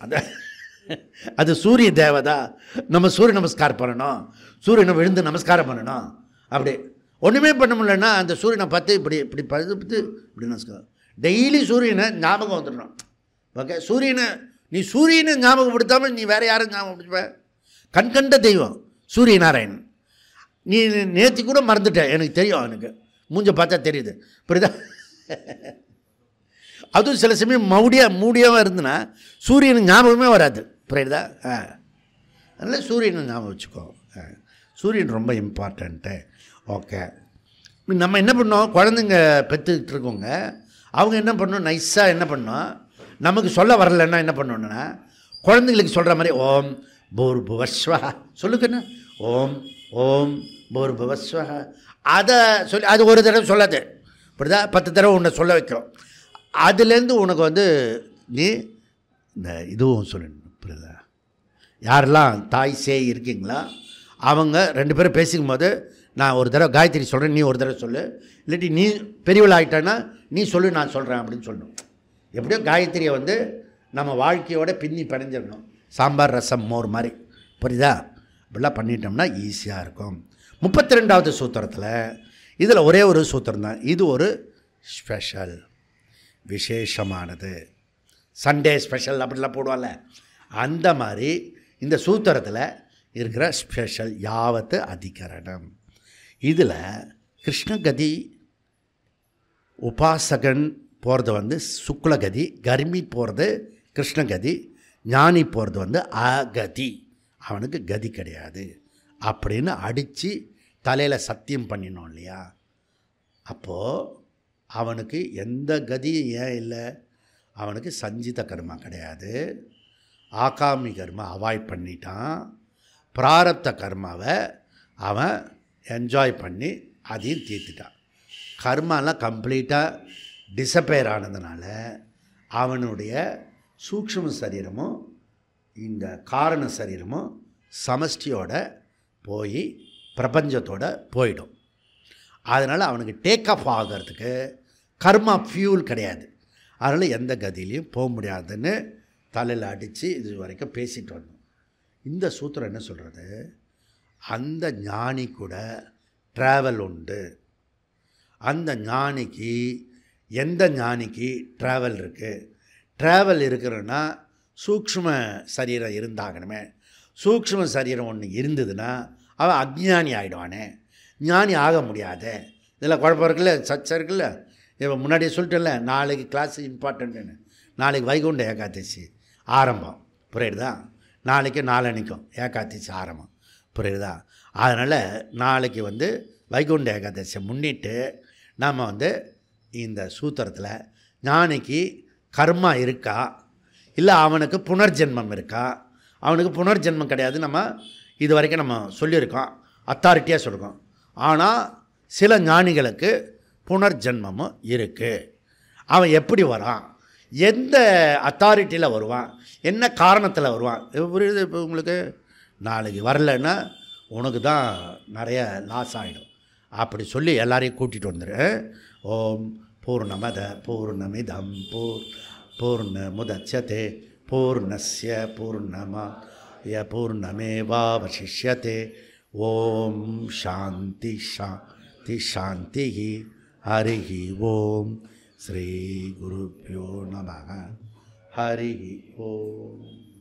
அந்த அது சூரிய தேவதா, நம்ம சூரிய நமஸ்காரம் பண்ணணும், சூரியனை விழுந்து நமஸ்காரம் பண்ணணும். அப்படி ஒன்றுமே பண்ண முடியலன்னா அந்த சூரியனை பார்த்து இப்படி இப்படி பழுத்து இப்படி நமஸ்காரம். டெய்லி சூரியனை ஞாபகம் வந்துடணும். ஓகே, நீ சூரியனை ஞாபகப்படுத்தாமல் நீ வேறு யாரும் ஞாபகப்படுத்துவ? கண்கண்ட தெய்வம் சூரிய நாராயணன். நீ நேற்று கூட மறந்துட்ட, எனக்கு தெரியும், எனக்கு மூஞ்ச பார்த்தா தெரியுது, புரியுதா? அதுவும் சில சமயம் மூடியாகவும் இருந்துன்னா சூரியனுக்கு ஞாபகமே வராது, புரியுதா? அதனால் சூரியனை ஞாபகம் வச்சுக்கோ. சூரியன் ரொம்ப இம்பார்ட்டண்ட்டு. ஓகே, நம்ம என்ன பண்ணோம், குழந்தைங்க பெற்றுக்கிட்டு இருக்கோங்க, அவங்க என்ன பண்ணணும், நைஸாக என்ன பண்ணோம், நமக்கு சொல்ல வரலன்னா என்ன பண்ணணுன்னா குழந்தைங்களுக்கு சொல்கிற மாதிரி ஓம் பூர்புவஸ்வ சொல்லுக்கண்ணா, ஓம் ஓம் பூர்புவஸ்வ, அதை சொல்லி அது ஒரு தடவை சொல்லாது, இப்படிதா 10 தடவை உன்னை சொல்ல வைக்கிறோம். அதுலேருந்து உனக்கு வந்து நீ இந்த இதுவும் சொல்லணும், புரியுதா? யாரெல்லாம் தாய் சேய் இருக்கீங்களா, அவங்க 2 பேரும் பேசிக்கும் போது நான் ஒரு தடவை காயத்ரி சொல்கிறேன், நீ ஒரு தடவை சொல்லு, இல்லாட்டி நீ பெரியவள் ஆகிட்டேன்னா நீ சொல்லு, நான் சொல்கிறேன் அப்படின்னு சொல்லணும். எப்படியோ காயத்ரியை வந்து நம்ம வாழ்க்கையோட பின்னி பிணைஞ்சிடணும், சாம்பார் ரசம் மோர் மாதிரி, புரியுதா? இப்படிலாம் பண்ணிட்டோம்னா ஈஸியாக இருக்கும். 32வது சூத்திரத்தில் இதில் ஒரே ஒரு சூத்திரம் தான், இது ஒரு ஸ்பெஷல், விசேஷமானது. சண்டே ஸ்பெஷல் அப்படிலாம் போடுவாங்கல்ல, அந்த மாதிரி இந்த சூத்திரத்தில் இருக்கிற ஸ்பெஷல் யாவத்து அதிகரணம். இதில் கிருஷ்ணகதி உபாசகன் போகிறது வந்து சுக்லகதி, கர்மி போகிறது கிருஷ்ணகதி, ஞானி போகிறது வந்து அகதி, அவனுக்கு கதி கிடையாது அப்படின்னு அடித்து தலையில் சத்தியம் பண்ணினோம் இல்லையா? அப்போது அவனுக்கு எந்த கதியும் ஏன் இல்லை, அவனுக்கு சஞ்சித கர்மா கிடையாது, ஆகாமி கர்மா அவாய்ட் பண்ணிட்டான், பிராரப்த கர்மாவை அவன் என்ஜாய் பண்ணி அதையும் தீர்த்துட்டான். கர்மாலாம் கம்ப்ளீட்டாக டிஸப்பேர் ஆனதுனால அவனுடைய சூக்ஷ்ம சரீரமும் இந்த காரண சரீரமும் சமஷ்டியோட போய் பிரபஞ்சத்தோட போயிடும். அதனால் அவனுக்கு டேக் ஆஃப் ஆகிறதுக்கு கர்மா ஃபியூல் கிடையாது, அதனால் எந்த கதியிலையும் போக முடியாதுன்னு தலையில் அடித்து இது வரைக்கும் பேசிட்டு வந்தோம். இந்த சூத்திரம் என்ன சொல்கிறது, அந்த ஞானி கூட ட்ராவல் உண்டு. அந்த ஞானிக்கு எந்த ஞானிக்கு ட்ராவல் இருக்குது, ட்ராவல் இருக்கிறன்னா சூக்ஷ்ம சரீரம் இருந்தாகணுமே. சூக்ஷ்ம சரீரம் ஒன்று இருந்ததுன்னா அவன் அஜ்ஞானி ஆகிடுவானே, ஞானி ஆக முடியாது. இதில் குழப்பம் இருக்குல்ல, சச்சம் இருக்குல்ல. இப்போ முன்னாடியே சொல்லிட்டேன்ல, நாளைக்கு கிளாஸ் இம்பார்ட்டண்ட்டுன்னு. நாளைக்கு வைகுண்ட ஏகாதசி ஆரம்பம், புரியுதா? நாளைக்கு நாளன்னைக்கும் ஏகாதசி ஆரம்பம், புரியுதா? அதனால் நாளைக்கு வந்து வைகுண்ட ஏகாதசியை முன்னிட்டு நாம் வந்து இந்த சூத்திரத்தில் ஞானிக்கு கர்மா இருக்கா, இல்லை அவனுக்கு புனர்ஜென்மம் இருக்கா, அவனுக்கு புனர்ஜென்மம் கிடையாது, நம்ம இது வரைக்கும் நம்ம சொல்லியிருக்கோம், அத்தாரிட்டியாக சொல்லியிருக்கோம். ஆனால் சில ஞானிகளுக்கு புனர்ஜென்மமும் இருக்குது. அவன் எப்படி வரான், எந்த அத்தாரிட்டியில் வருவான், என்ன காரணத்தில் வருவான், புரியுது? இப்போ உங்களுக்கு நாளைக்கு வரலைன்னா உனக்கு தான் நிறைய லாஸ் ஆகிடும். அப்படி சொல்லி எல்லாரையும் கூட்டிகிட்டு வந்துடு. ஓம் பூர்ணமத பூர்ணமிதம் பூர்ணமுதச்யதே பூர்ணஸ்ய பூர்ணமாய பூர்ணமேவாவசிஷ்யதே. ஓம் சாந்தி சாந்தி சாந்தி. ஹரிஹி ஓம். ஸ்ரீ குருப்யோ நமः. ஹரிஹி ஓம்.